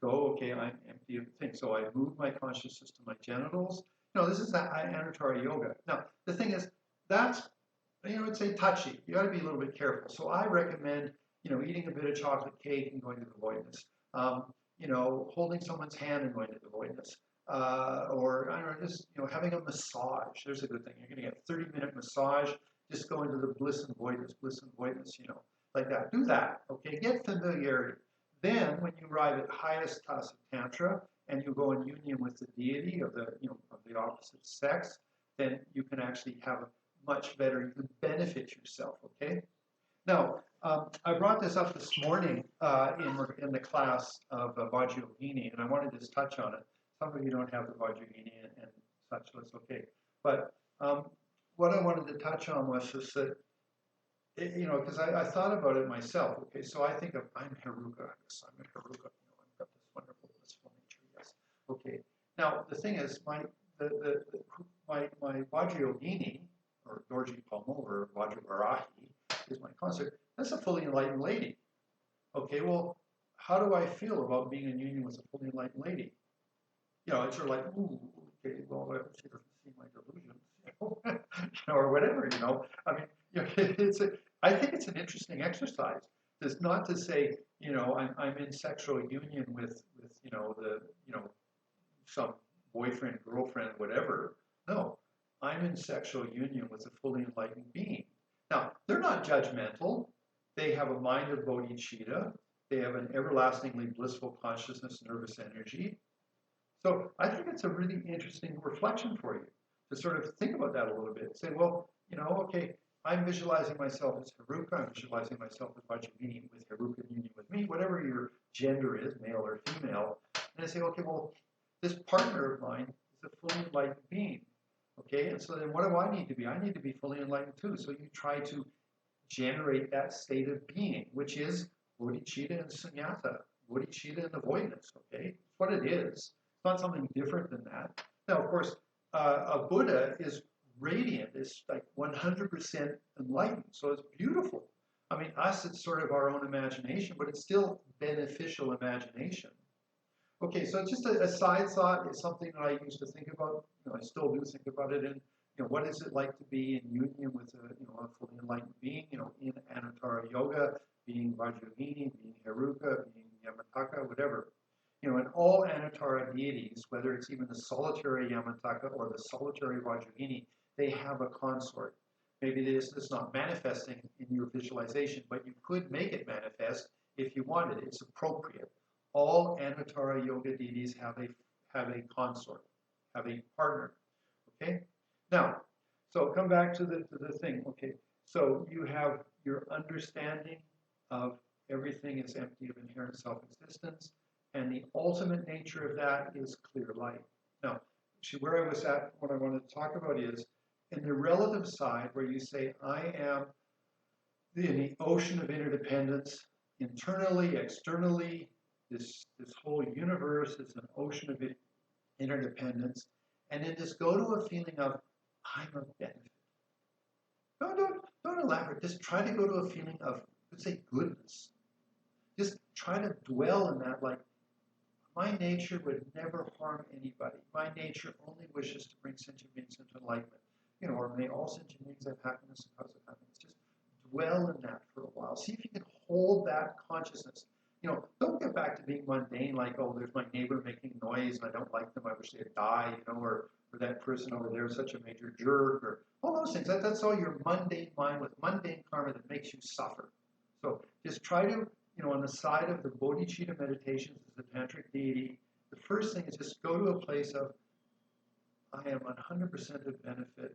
Go, okay, I'm empty of things. So I move my consciousness to my genitals. This is Anutara yoga. Now, the thing is, that's, it's a touchy. You got to be a little bit careful. So I recommend, eating a bit of chocolate cake and going to the voidness. Holding someone's hand and going to the voidness. Or, I don't know, just, having a massage. There's a good thing. You're going to get a 30-minute massage. Just go into the bliss and voidness, like that. Do that, okay? Get familiarity. Then, when you arrive at highest class of Tantra, and you go in union with the deity of the opposite sex, then you can actually have a much better, you can benefit yourself, okay? Now, I brought this up this morning in the class of Vajrayogini, and I wanted to just touch on it. Some of you don't have the Vajrayogini and such, so it's okay. But what I wanted to touch on was just that, because I thought about it myself. Okay, so I think of I'm Heruka. Yes, I'm a Heruka. I've got this wonderful blissful nature. Yes. Okay. Now the thing is, my Vajrayogini or Dorji Palmo or Vajravarahi is my concept. That's a fully enlightened lady. Okay. Well, how do I feel about being in union with a fully enlightened lady? It's sort of like, ooh, okay. Well, I hope she doesn't see my delusions, or whatever. I think it's an interesting exercise. It's not to say, I'm in sexual union with some boyfriend, girlfriend, whatever. No, I'm in sexual union with a fully enlightened being. Now, they're not judgmental. They have a mind of bodhicitta. They have an everlastingly blissful consciousness, nervous energy. So I think it's a really interesting reflection for you to sort of think about that a little bit. Say, well, okay, I'm visualizing myself as Heruka. I'm visualizing myself as Vajrayogini with Heruka in union with me, whatever your gender is, male or female. And I say, okay, well, this partner of mine is a fully enlightened being. Okay, and so then what do I need to be? I need to be fully enlightened too. So you try to generate that state of being, which is bodhicitta and sunyata, bodhicitta and avoidance, okay? It's what it is. It's not something different than that. Now, of course, a Buddha is radiant, it's like 100% enlightened, so it's beautiful. I mean, us, it's sort of our own imagination, but it's still beneficial imagination. Okay, so just a side thought is something that I used to think about. I still do think about it. And what is it like to be in union with a fully enlightened being? In Anutara yoga, being Vajrayogini, being Heruka, being Yamataka, whatever. And all Anutara deities, whether it's even the solitary Yamataka or the solitary Vajrayogini, they have a consort. Maybe this is not manifesting in your visualization, but you could make it manifest if you wanted. It's appropriate. All Anutara yoga deities have a consort, have a partner. Okay? Now, so come back to the thing. Okay, so you have your understanding of everything is empty of inherent self-existence, and the ultimate nature of that is clear light. Now, actually, where I was at, what I wanted to talk about is in the relative side, where you say, I am in the ocean of interdependence, internally, externally. This whole universe is an ocean of interdependence, and then just go to a feeling of I'm of benefit. Don't elaborate. Just try to go to a feeling of, let's say, goodness. Just try to dwell in that, like my nature would never harm anybody. My nature only wishes to bring sentient beings into enlightenment. Or may all sentient beings have happiness and cause of happiness. Just dwell in that for a while. See if you can hold that consciousness. Don't get back to being mundane, like, oh, there's my neighbor making noise and I don't like them, I wish they'd die, or that person over there is such a major jerk, or all those things. That's all your mundane mind with mundane karma that makes you suffer. So just try to, on the side of the bodhicitta meditations as the tantric deity, the first thing is just go to a place of, I am 100% of benefit,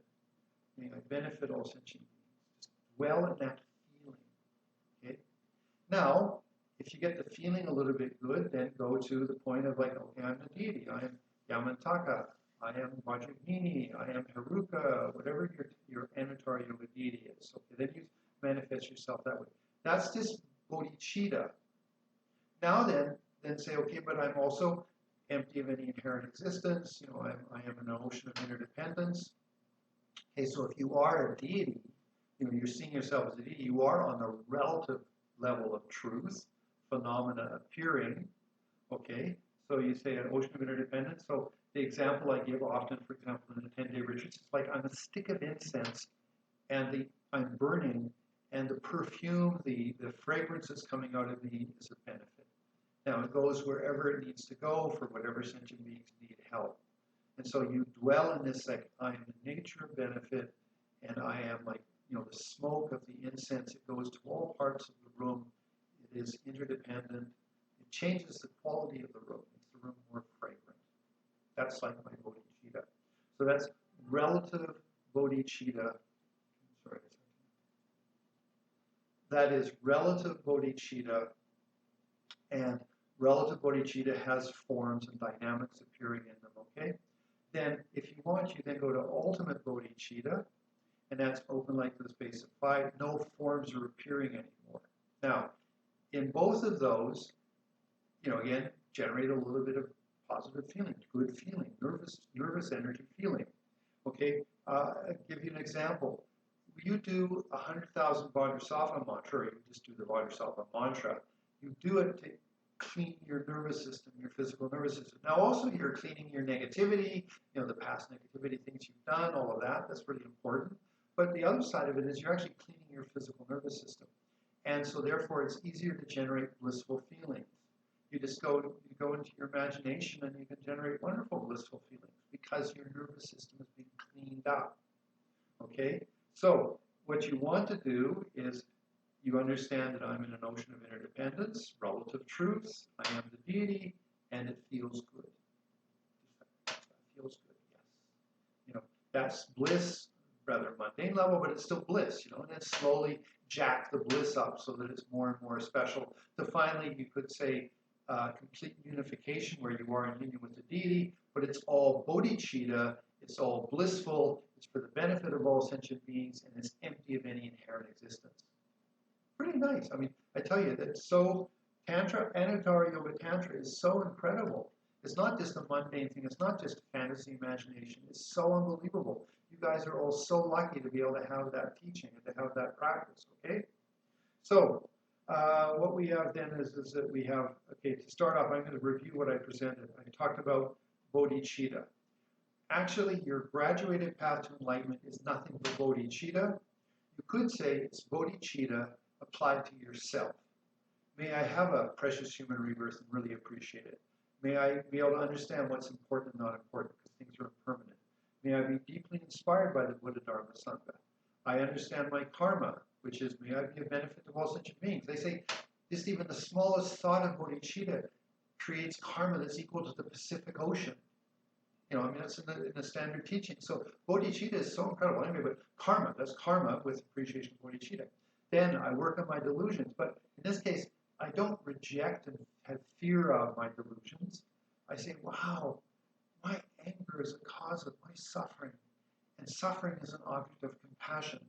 I benefit all sentient beings. Just dwell in that feeling, okay? Now, if you get the feeling a little bit good, then go to the point of like, okay, I'm the deity. I am Yamantaka. I am Vajrayogini. I am Heruka. Whatever your Anutara yoga deity is. Okay, then you manifest yourself that way. That's just bodhicitta. Now then say, okay, but I'm also empty of any inherent existence. I am an ocean of interdependence. Okay, so if you are a deity, you're seeing yourself as a deity. You are on the relative level of truth. Phenomena appearing, okay? So you say an ocean of interdependence. So the example I give often, for example, in the 10-day retreats, it's like I'm a stick of incense, and I'm burning, and the perfume, the fragrance that's coming out of me is a benefit. Now it goes wherever it needs to go for whatever sentient beings need help. And so you dwell in this, like, I am the nature of benefit, and I am like, the smoke of the incense. It goes to all parts of the room. Is interdependent. It changes the quality of the room, makes the room more fragrant. That's like my bodhicitta. So that's relative bodhicitta. Sorry. That is relative bodhicitta, and relative bodhicitta has forms and dynamics appearing in them, okay? Then, if you want, you then go to ultimate bodhicitta, and that's open light to the space of 5. No forms are appearing anymore. Now, in both of those, again, generate a little bit of positive feeling, good feeling, nervous energy feeling. Okay, I'll give you an example. You do 100,000 Vajrasattva mantra, or you just do the Vajrasattva mantra. You do it to clean your nervous system, your physical nervous system. Now, also, you're cleaning your negativity, the past negativity, things you've done, all of that. That's really important. But the other side of it is you're actually cleaning your physical nervous system. And so therefore it's easier to generate blissful feelings. You just go into your imagination and you can generate wonderful blissful feelings because your nervous system is being cleaned up. Okay? So what you want to do is you understand that I'm in an ocean of interdependence, relative truths, I am the deity, and it feels good. That feels good, yes. That's bliss, rather mundane level, but it's still bliss, and then slowly jack the bliss up so that it's more and more special. To finally, you could say, complete unification where you are in union with the deity, but it's all bodhicitta. it's all blissful, it's for the benefit of all sentient beings, and it's empty of any inherent existence. Pretty nice. I mean, I tell you, that's so, Tantra, Anutara Yoga Tantra is so incredible. It's not just a mundane thing, it's not just fantasy imagination, it's so unbelievable. You guys are all so lucky to be able to have that teaching and to have that practice, okay? So, what we have then is that we have, okay, to start off, I'm going to review what I presented. I talked about bodhicitta. Actually, your graduated path to enlightenment is nothing but bodhicitta. You could say it's bodhicitta applied to yourself. May I have a precious human rebirth and really appreciate it. May I be able to understand what's important and not important because things are impermanent. May I be deeply inspired by the Buddha Dharma Sangha. I understand my karma, which is may I be a benefit to all sentient beings. They say just even the smallest thought of bodhicitta creates karma that's equal to the Pacific Ocean. You know, I mean, that's in the standard teaching. So bodhicitta is so incredible. Anyway, but karma, that's karma with appreciation of bodhicitta. Then I work on my delusions. But in this case, I don't reject and have fear of my delusions. I say, wow, my anger is a cause of my suffering. And suffering is an object of compassion.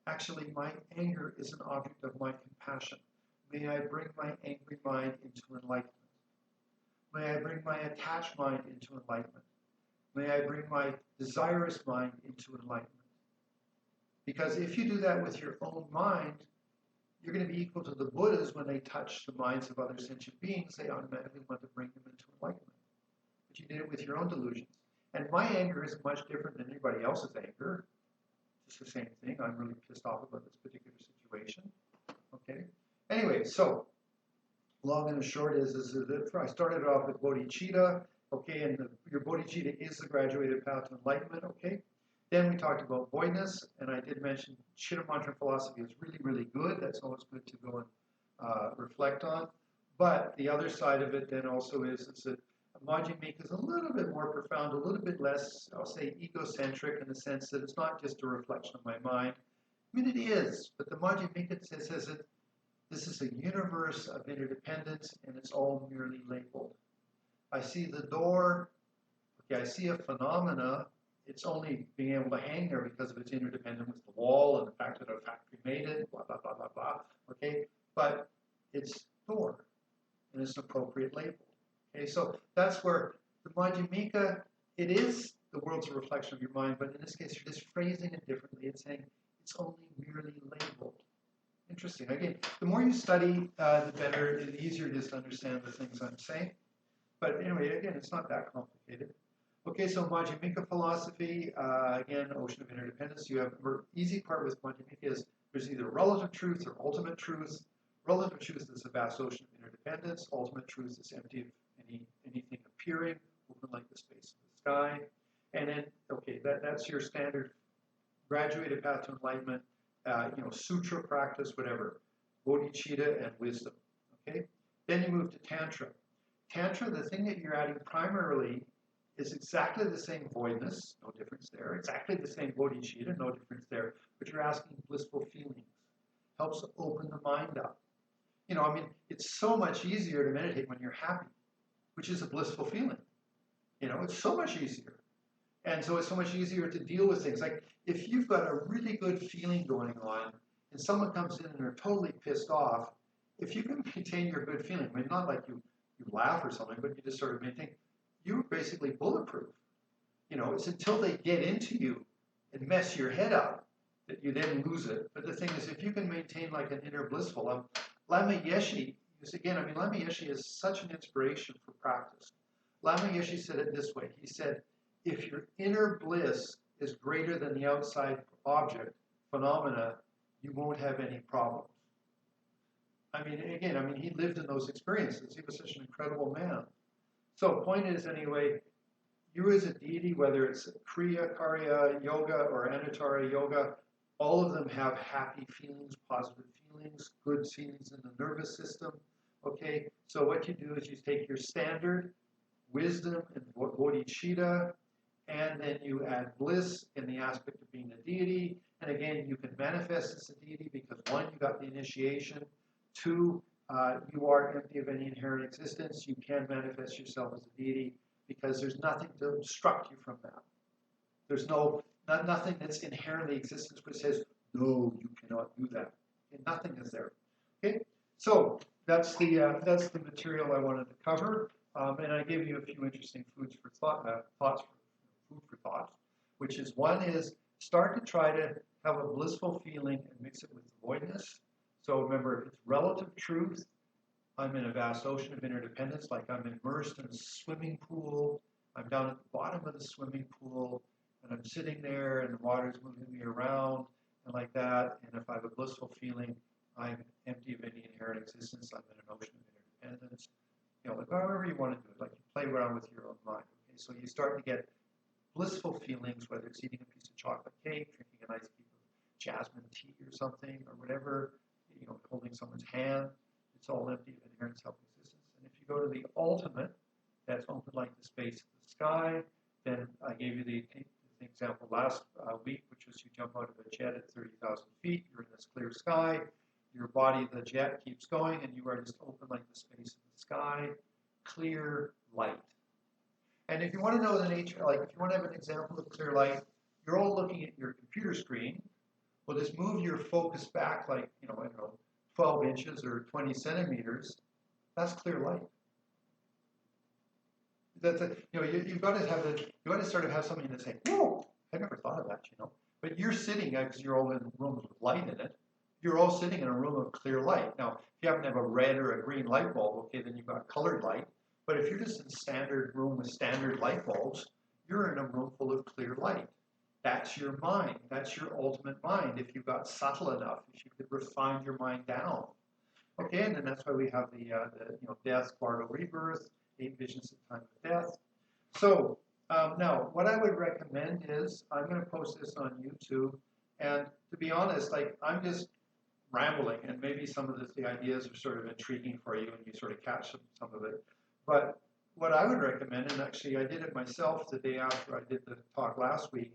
Actually, my anger is an object of my compassion. May I bring my angry mind into enlightenment. May I bring my attached mind into enlightenment. May I bring my desirous mind into enlightenment. Because if you do that with your own mind, you're going to be equal to the Buddhas when they touch the minds of other sentient beings. They automatically want to bring them into enlightenment. But you did it with your own delusions. And my anger isn't much different than anybody else's anger. It's the same thing. I'm really pissed off about this particular situation. Okay. Anyway, so long and the short is that I started off with bodhicitta. Okay, and your bodhicitta is the graduated path to enlightenment. Okay. Then we talked about voidness, and I did mention Chitta mantra philosophy is really, really good. That's always good to go and reflect on. But the other side of it then also is that Majjhimika is a little bit more profound, a little bit less, I'll say, egocentric in the sense that it's not just a reflection of my mind. I mean, it is, but the Majjhimika says that this is a universe of interdependence, and it's all merely labeled. I see the door, okay, I see a phenomena. It's only being able to hang there because of its interdependence with the wall and the fact that a factory made it, blah, blah, blah, blah, blah, okay? But it's door, and it's an appropriate label. Okay, so that's where the Majjhimika, it is the world's a reflection of your mind, but in this case, you're just phrasing it differently. It's saying it's only merely labeled. Interesting. Again, the more you study, the better, the easier it is to understand the things I'm saying. But anyway, again, it's not that complicated. Okay, so Majjhimika philosophy, again, ocean of interdependence. You have the easy part with Majjhimika is there's either relative truth or ultimate truth. Relative truth is a vast ocean of interdependence. Ultimate truth is empty of anything appearing, open like the space of the sky. And then, okay, that's your standard graduated path to enlightenment, sutra practice, whatever, bodhicitta and wisdom. Okay, then you move to Tantra. Tantra, the thing that you're adding primarily is exactly the same voidness, no difference there. Exactly the same bodhicitta, no difference there. But you're asking blissful feelings. Helps open the mind up. You know, I mean, it's so much easier to meditate when you're happy, which is a blissful feeling. You know, it's so much easier. And so it's so much easier to deal with things. Like if you've got a really good feeling going on and someone comes in and they're totally pissed off, if you can maintain your good feeling, I mean, not like you laugh or something, but you just sort of maintain, you're basically bulletproof. You know, it's until they get into you and mess your head up that you then lose it. But the thing is, if you can maintain like an inner blissful, Lama Yeshe, Lama Yeshe is such an inspiration for practice. Lama Yeshe said it this way. He said, if your inner bliss is greater than the outside object, phenomena, you won't have any problems. He lived in those experiences. He was such an incredible man. So point is, anyway, you as a deity, whether it's Kriya, Karya Yoga, or Anutara Yoga, all of them have happy feelings, positive feelings, good feelings in the nervous system. Okay, so what you do is you take your standard wisdom and bodhicitta, and then you add bliss in the aspect of being a deity. And again, you can manifest as a deity because one, you got the initiation. Two, you are empty of any inherent existence. You can manifest yourself as a deity because there's nothing to obstruct you from that. There's nothing that's inherently existence which says, no, you cannot do that. Okay, nothing is there. Okay, so that's the material I wanted to cover, and I gave you a few interesting foods for thought, food for thought, which is one is start to try to have a blissful feeling and mix it with voidness. So remember, if it's relative truth, I'm in a vast ocean of interdependence, like I'm immersed in a swimming pool. I'm down at the bottom of the swimming pool, and I'm sitting there, and the water's moving me around, and like that. And if I have a blissful feeling, I'm empty of any inherent existence. I'm in an ocean of interdependence. You know, like however you want to do it, like you play around with your own mind. Okay, so you start to get blissful feelings, whether it's eating a piece of chocolate cake, drinking a nice cup of jasmine tea or something, or whatever. You know, holding someone's hand. It's all empty of inherent self-existence. And if you go to the ultimate, that's open like the space of the sky, then I gave you the example last week, which was you jump out of a jet at 30,000 feet, you're in this clear sky, your body, the jet, keeps going, and you are just open like the space of the sky, clear light. And if you want to know the nature, like if you want to have an example of clear light, you're all looking at your computer screen. Well, just move your focus back like, I don't know, 12 inches or 20 centimeters. That's clear light. You've got to sort of have something to say, whoa, I never thought of that, But you're sitting, because you're all in rooms with light in it, you're all sitting in a room of clear light. Now, if you happen to have a red or a green light bulb, okay, then you've got colored light. But if you're just in a standard room with standard light bulbs, you're in a room full of clear light. That's your mind. That's your ultimate mind. If you got subtle enough, if you could refine your mind down. Okay, and then that's why we have the death, bardo, rebirth, 8 visions at time of death. So now, what I would recommend is I'm going to post this on YouTube, and to be honest, like I'm just rambling, and maybe some of the ideas are sort of intriguing for you, and you sort of catch some of it. But what I would recommend, and actually I did it myself the day after I did the talk last week,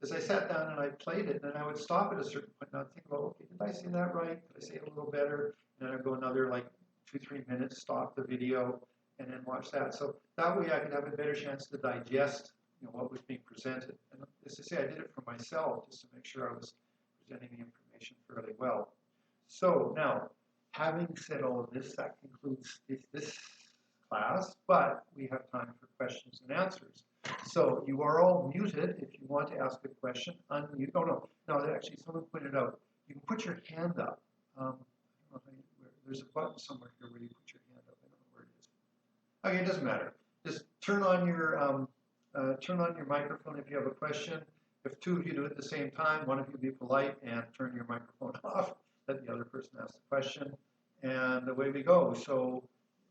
is I sat down and I played it, and then I would stop at a certain point and I'd think, well, okay, did I say that right? Did I say it a little better? And then I'd go another like 2-3 minutes, stop the video, and then watch that. So that way I could have a better chance to digest what was being presented. And as I say, I did it for myself just to make sure I was presenting the information fairly well. So now, having said all of this, that concludes this class, but we have time for questions and answers. So you are all muted. If you want to ask a question, unmute. Oh, no, actually, someone pointed out, you can put your hand up. I don't know there's a button somewhere here where you put your hand up. I don't know where it is. Okay, it doesn't matter. Just turn on your microphone if you have a question. If 2 of you do it at the same time, one of you be polite and turn your microphone off. Let the other person ask the question, and away we go. So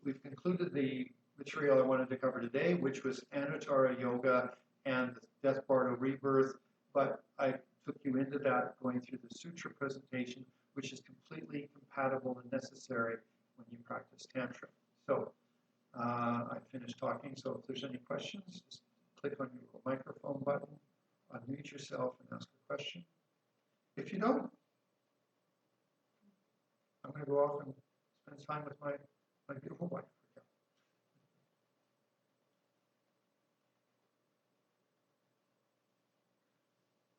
we've concluded the material I wanted to cover today, which was Anutara Yoga and the Death, Bardo, Rebirth, but I took you into that going through the sutra presentation, which is completely compatible and necessary when you practice Tantra. So I finished talking, so if there's any questions, just click on your little microphone button, unmute yourself and ask a question. If you don't, I'm going to go off and spend time with my beautiful wife.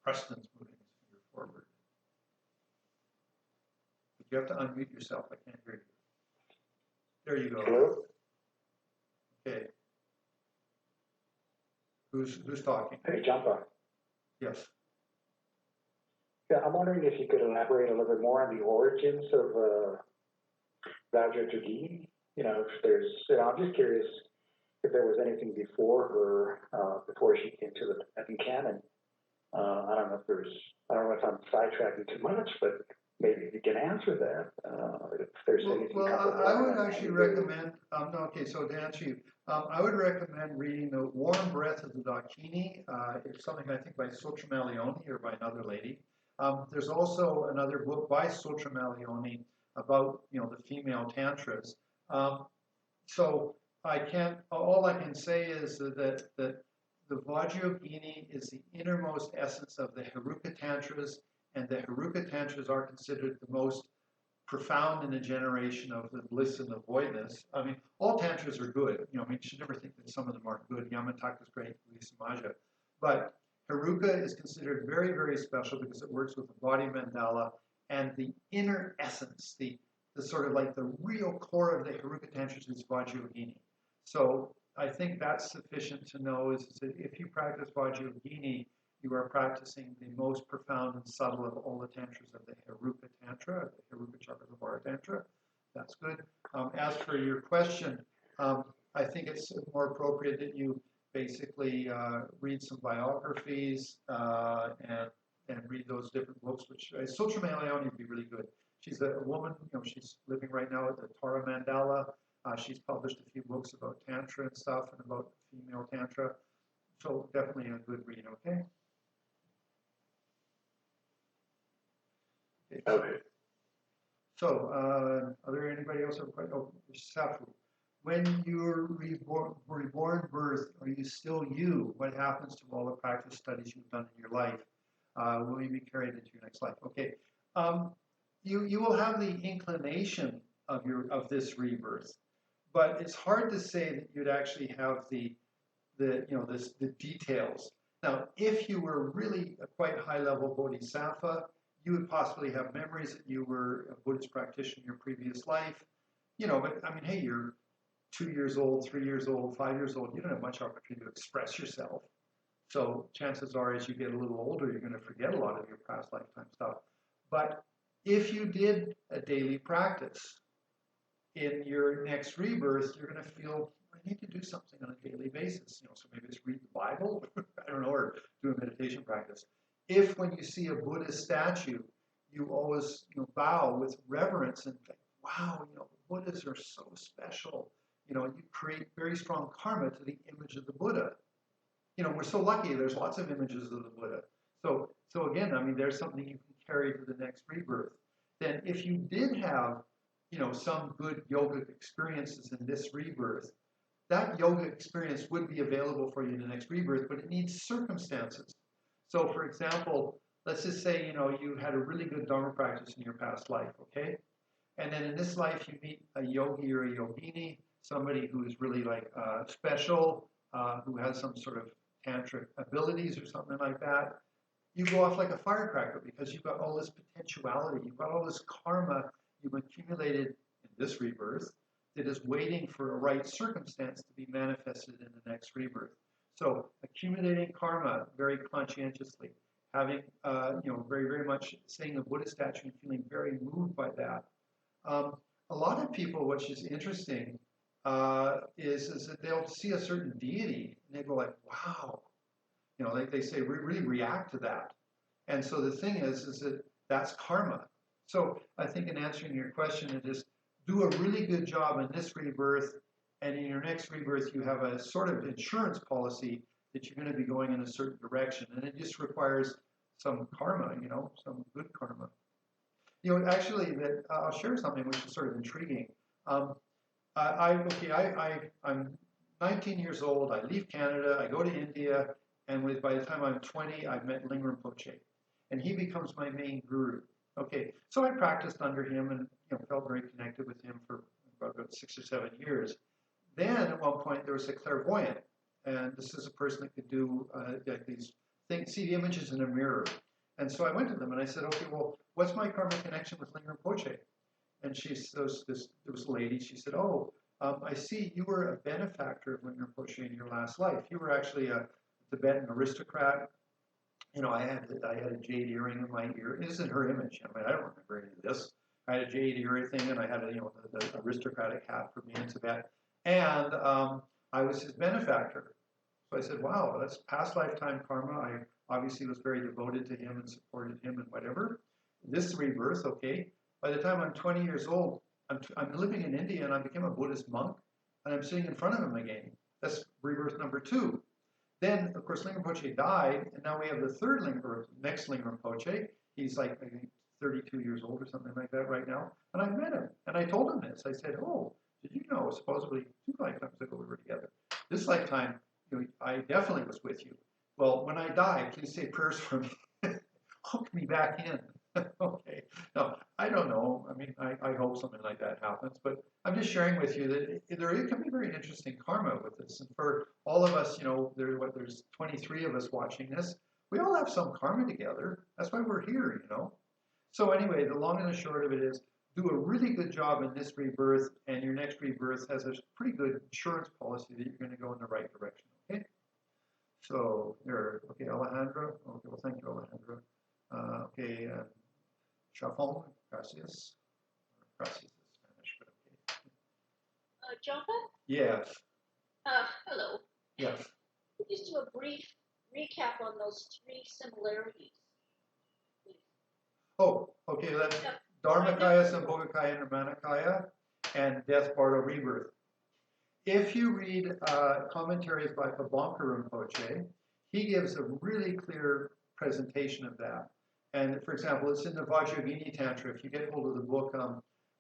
Preston's moving his finger forward. But you have to unmute yourself. I can't hear you. There you go. Hello? Okay. Who's talking? Hey, Jampa. Yes. Yeah, I'm wondering if you could elaborate a little bit more on the origins of Vajrayogini. If there's, I'm just curious if there was anything before her, before she came to the Tibetan canon. I don't know if I'm sidetracking too much, but maybe you can answer that. If there's anything. Well, I would actually recommend, okay, so to answer you, I would recommend reading The Warm Breath of the Dakini. It's something I think by Sutra Malioni or by another lady. There's also another book by Sutra Malioni about, the female tantras. So all I can say is that the Vajrayogini is the innermost essence of the Heruka Tantras, and the Heruka Tantras are considered the most profound in the generation of the bliss and the voidness. I mean, all Tantras are good. You should never think that some of them aren't good. Yamataka's great, Samaja. But Haruka is considered very, very special because it works with the body mandala and the inner essence, the sort of like the real core of the Haruka Tantras is Vajrayogini. So I think that's sufficient to know is that if you practice Vajrayogini, you are practicing the most profound and subtle of all the tantras of the Haruka Tantra, the Haruka Chakravartin Tantra. That's good. As for your question, I think it's more appropriate that you basically read some biographies and read those different books, which Sutra Leone would be really good. She's a woman, she's living right now at the Tara Mandala. She's published a few books about Tantra and stuff and about female Tantra. So definitely a good read, okay? Okay. So, are there anybody else have a question? Oh, Safu. When you're reborn birth, are you still you? What happens to all the practice studies you've done in your life? Will you be carried into your next life? Okay. You will have the inclination of this rebirth, but it's hard to say that you'd actually have the details. Now, if you were really a quite high level bodhisattva, you would possibly have memories that you were a Buddhist practitioner in your previous life. But I mean, hey, you're 2 years old, 3 years old, 5 years old. You don't have much opportunity to express yourself. So chances are, as you get a little older, you're going to forget a lot of your past lifetime stuff. But if you did a daily practice in your next rebirth, you're going to feel, I need to do something on a daily basis. So maybe it's read the Bible, I don't know, or do a meditation practice. If when you see a Buddhist statue, you always bow with reverence and think, wow, Buddhas are so special. You create very strong karma to the image of the Buddha. We're so lucky. There's lots of images of the Buddha. So again, I mean, there's something you can carry to the next rebirth. Then if you did have, some good yogic experiences in this rebirth, that yoga experience would be available for you in the next rebirth, but it needs circumstances. So for example, let's just say, you had a really good Dharma practice in your past life, okay? And then in this life, you meet a yogi or a yogini, somebody who is really like special, who has some sort of tantric abilities or something like that. You go off like a firecracker because you've got all this potentiality, you've got all this karma you've accumulated in this rebirth that is waiting for a right circumstance to be manifested in the next rebirth. So accumulating karma very conscientiously, having, very, very much seeing the Buddha statue and feeling very moved by that. A lot of people, which is interesting, is that they'll see a certain deity and they go like, wow, they say we really react to that. And so the thing is that that's karma. So I think in answering your question, it is do a really good job in this rebirth, and in your next rebirth, you have a sort of insurance policy that you're going to be going in a certain direction, and it just requires some karma, some good karma. Actually, that I'll share something which is sort of intriguing. I'm 19 years old. I leave Canada. I go to India, and by the time I'm 20, I've met Lingam Rinpoche, and he becomes my main guru. Okay, so I practiced under him and felt very connected with him for about 6 or 7 years. Then at one point there was a clairvoyant, and this is a person that could do like these things, see the images in a mirror. And so I went to them and I said, okay, well, what's my karmic connection with Lingam Rinpoche? And there was a lady. She said, oh, I see you were a benefactor of Lingam Rinpoche in your last life. You were actually a Tibetan aristocrat. I had a jade earring in my ear. This isn't her image. I mean, I don't remember any of this. I had a jade earring thing, and I had the aristocratic hat for me in Tibet. And I was his benefactor. So I said, wow, that's past lifetime karma. I obviously was very devoted to him and supported him and whatever. This rebirth, okay. By the time I'm 20 years old, I'm living in India, and I became a Buddhist monk, and I'm sitting in front of him again. That's rebirth number 2. Then, of course, Lingam Rinpoche died, and now we have the next Lingam Rinpoche. He's like, I think, 32 years old or something like that right now. And I met him, and I told him this. I said, oh, did you know, supposedly 2 lifetimes ago we were together. This lifetime, I definitely was with you. Well, when I die, please say prayers for me. Hook me back in. Okay. No, I don't know. I mean, I hope something like that happens, but I'm just sharing with you that there can be very interesting karma with this. And for all of us, there's 23 of us watching this. We all have some karma together. That's why we're here, you know. So anyway, the long and the short of it is do a really good job in this rebirth, and your next rebirth has a pretty good insurance policy that you're going to go in the right direction, okay? So here, okay, Alejandra. Okay, well, thank you, Alejandra. Okay, Chafon, gracias. Gracias is Spanish, but okay. Joppa? Yes, Hello. yes. Could you just do a brief recap on those three similarities, please? Oh, okay, that's Yep. Dharmakaya, Sambhogakaya, and Nirmanakaya, and Death, Bardo, Rebirth. If you read commentaries by Pabanka Rinpoche, he gives a really clear presentation of that. And for example, it's in the Vajrayogini Tantra. If you get hold of the book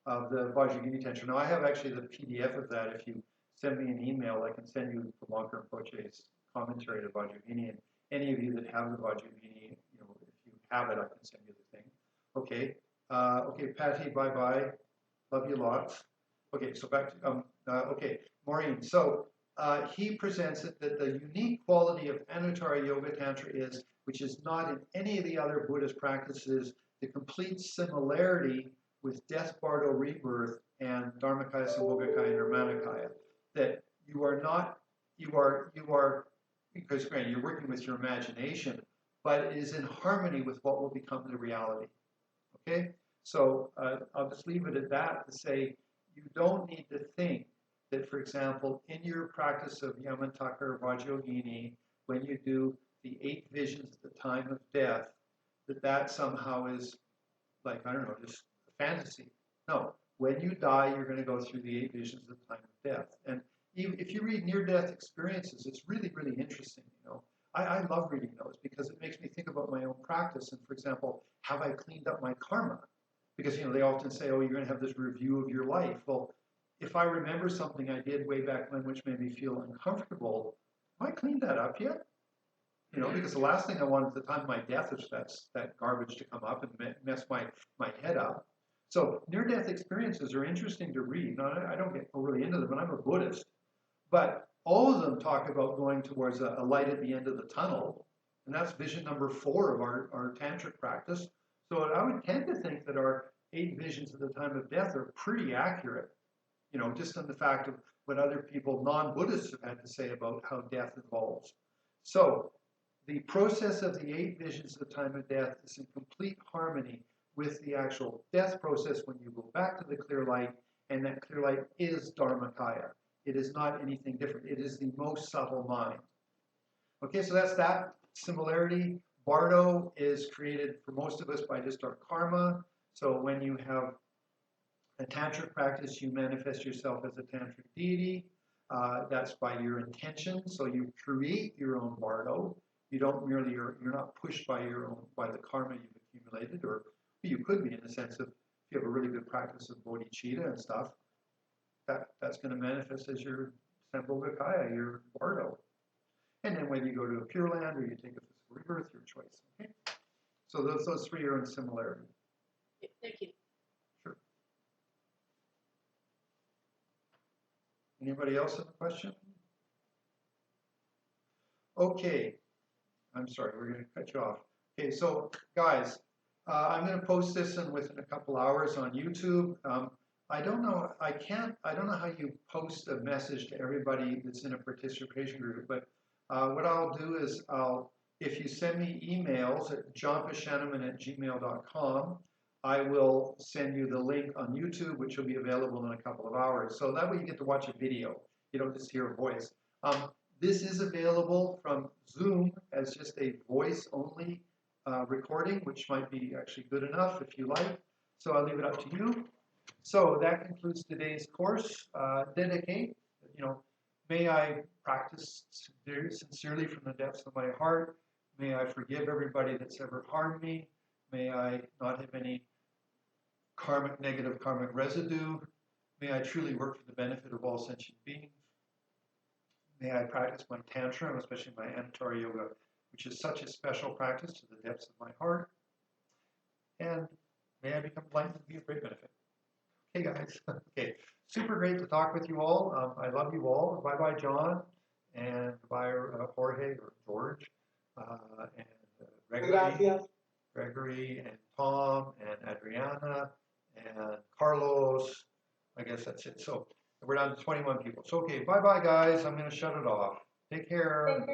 of the Vajrayogini Tantra, now I have actually the PDF of that. If you send me an email, I can send you Pabanka Rinpoche's commentary to Vajrayogini. And any of you that have the Vajrayogini, you know, if you have it, I can send you the thing. Okay. Okay, Patty, bye-bye. Love you lots. Okay, so back to, okay, Maureen. So he presents it that the unique quality of Anutara Yoga Tantra is, which is not in any of the other Buddhist practices, the complete similarity with Death, Bardo, Rebirth, and Dharmakaya, Sambhogakaya, and Nirmanakaya. That you are not, you are, because granted, you're working with your imagination, but it is in harmony with what will become the reality. Okay? So I'll just leave it at that to say you don't need to think that, for example, in your practice of Yamataka or Vajrayogini, when you do the 8 visions at the time of death, that somehow is like, I don't know, just a fantasy. No, when you die, you're going to go through the 8 visions at the time of death. And even if you read near-death experiences, it's really, really interesting, you know. I love reading those because it makes me think about my own practice. And for example, have I cleaned up my karma? Because, you know, they often say, oh, you're going to have this review of your life. Well, if I remember something I did way back when which made me feel uncomfortable, have I cleaned that up yet? You know, because the last thing I want at the time of my death is that garbage to come up and mess my head up. So near-death experiences are interesting to read. Now, I don't get overly into them, and I'm a Buddhist. But all of them talk about going towards a light at the end of the tunnel. And that's vision number 4 of our tantric practice. So I would tend to think that our 8 visions at the time of death are pretty accurate, you know, just on the fact of what other people, non-Buddhists, have had to say about how death evolves. So the process of the 8 visions at the time of death is in complete harmony with the actual death process when you go back to the clear light, and that clear light is Dharmakaya. It is not anything different. It is the most subtle mind. Okay, so that's that similarity. Bardo is created for most of us by just our karma. So when you have a tantric practice, you manifest yourself as a tantric deity. That's by your intention. So you create your own Bardo. You don't merely, you're not pushed by the karma you've accumulated, or you could be in the sense of if you have a really good practice of bodhicitta and stuff, that's going to manifest as your Sambhogakaya, your Bardo. And then whether you go to a Pure Land or you take a physical rebirth, your choice. Okay? So those 3 are in similarity. Thank you. Sure. Anybody else have a question? Okay. I'm sorry, we're going to cut you off. Okay, so guys, I'm going to post this within a couple hours on YouTube. I don't know how you post a message to everybody that's in a participation group, but what I'll do is if you send me emails at johnpashanaman@gmail.com, I will send you the link on YouTube, which will be available in a couple of hours. So that way you get to watch a video. You don't just hear a voice. This is available from Zoom as just a voice-only recording, which might be actually good enough if you like. So I'll leave it up to you. So that concludes today's course. Dedicate, you know, may I practice very sincerely from the depths of my heart. May I forgive everybody that's ever harmed me. May I not have any negative karmic residue. May I truly work for the benefit of all sentient beings. May I practice my Tantra, especially my Anutara Yoga, which is such a special practice to the depths of my heart. And may I become enlightened and be of great benefit. Okay, guys. Okay, super great to talk with you all. I love you all. Bye-bye, John, and bye, Jorge or George, and Gregory and Tom and Adriana and Carlos. I guess that's it. So we're down to 21 people. So, okay, bye-bye, guys. I'm going to shut it off. Take care.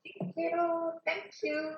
Thank you. Thank you.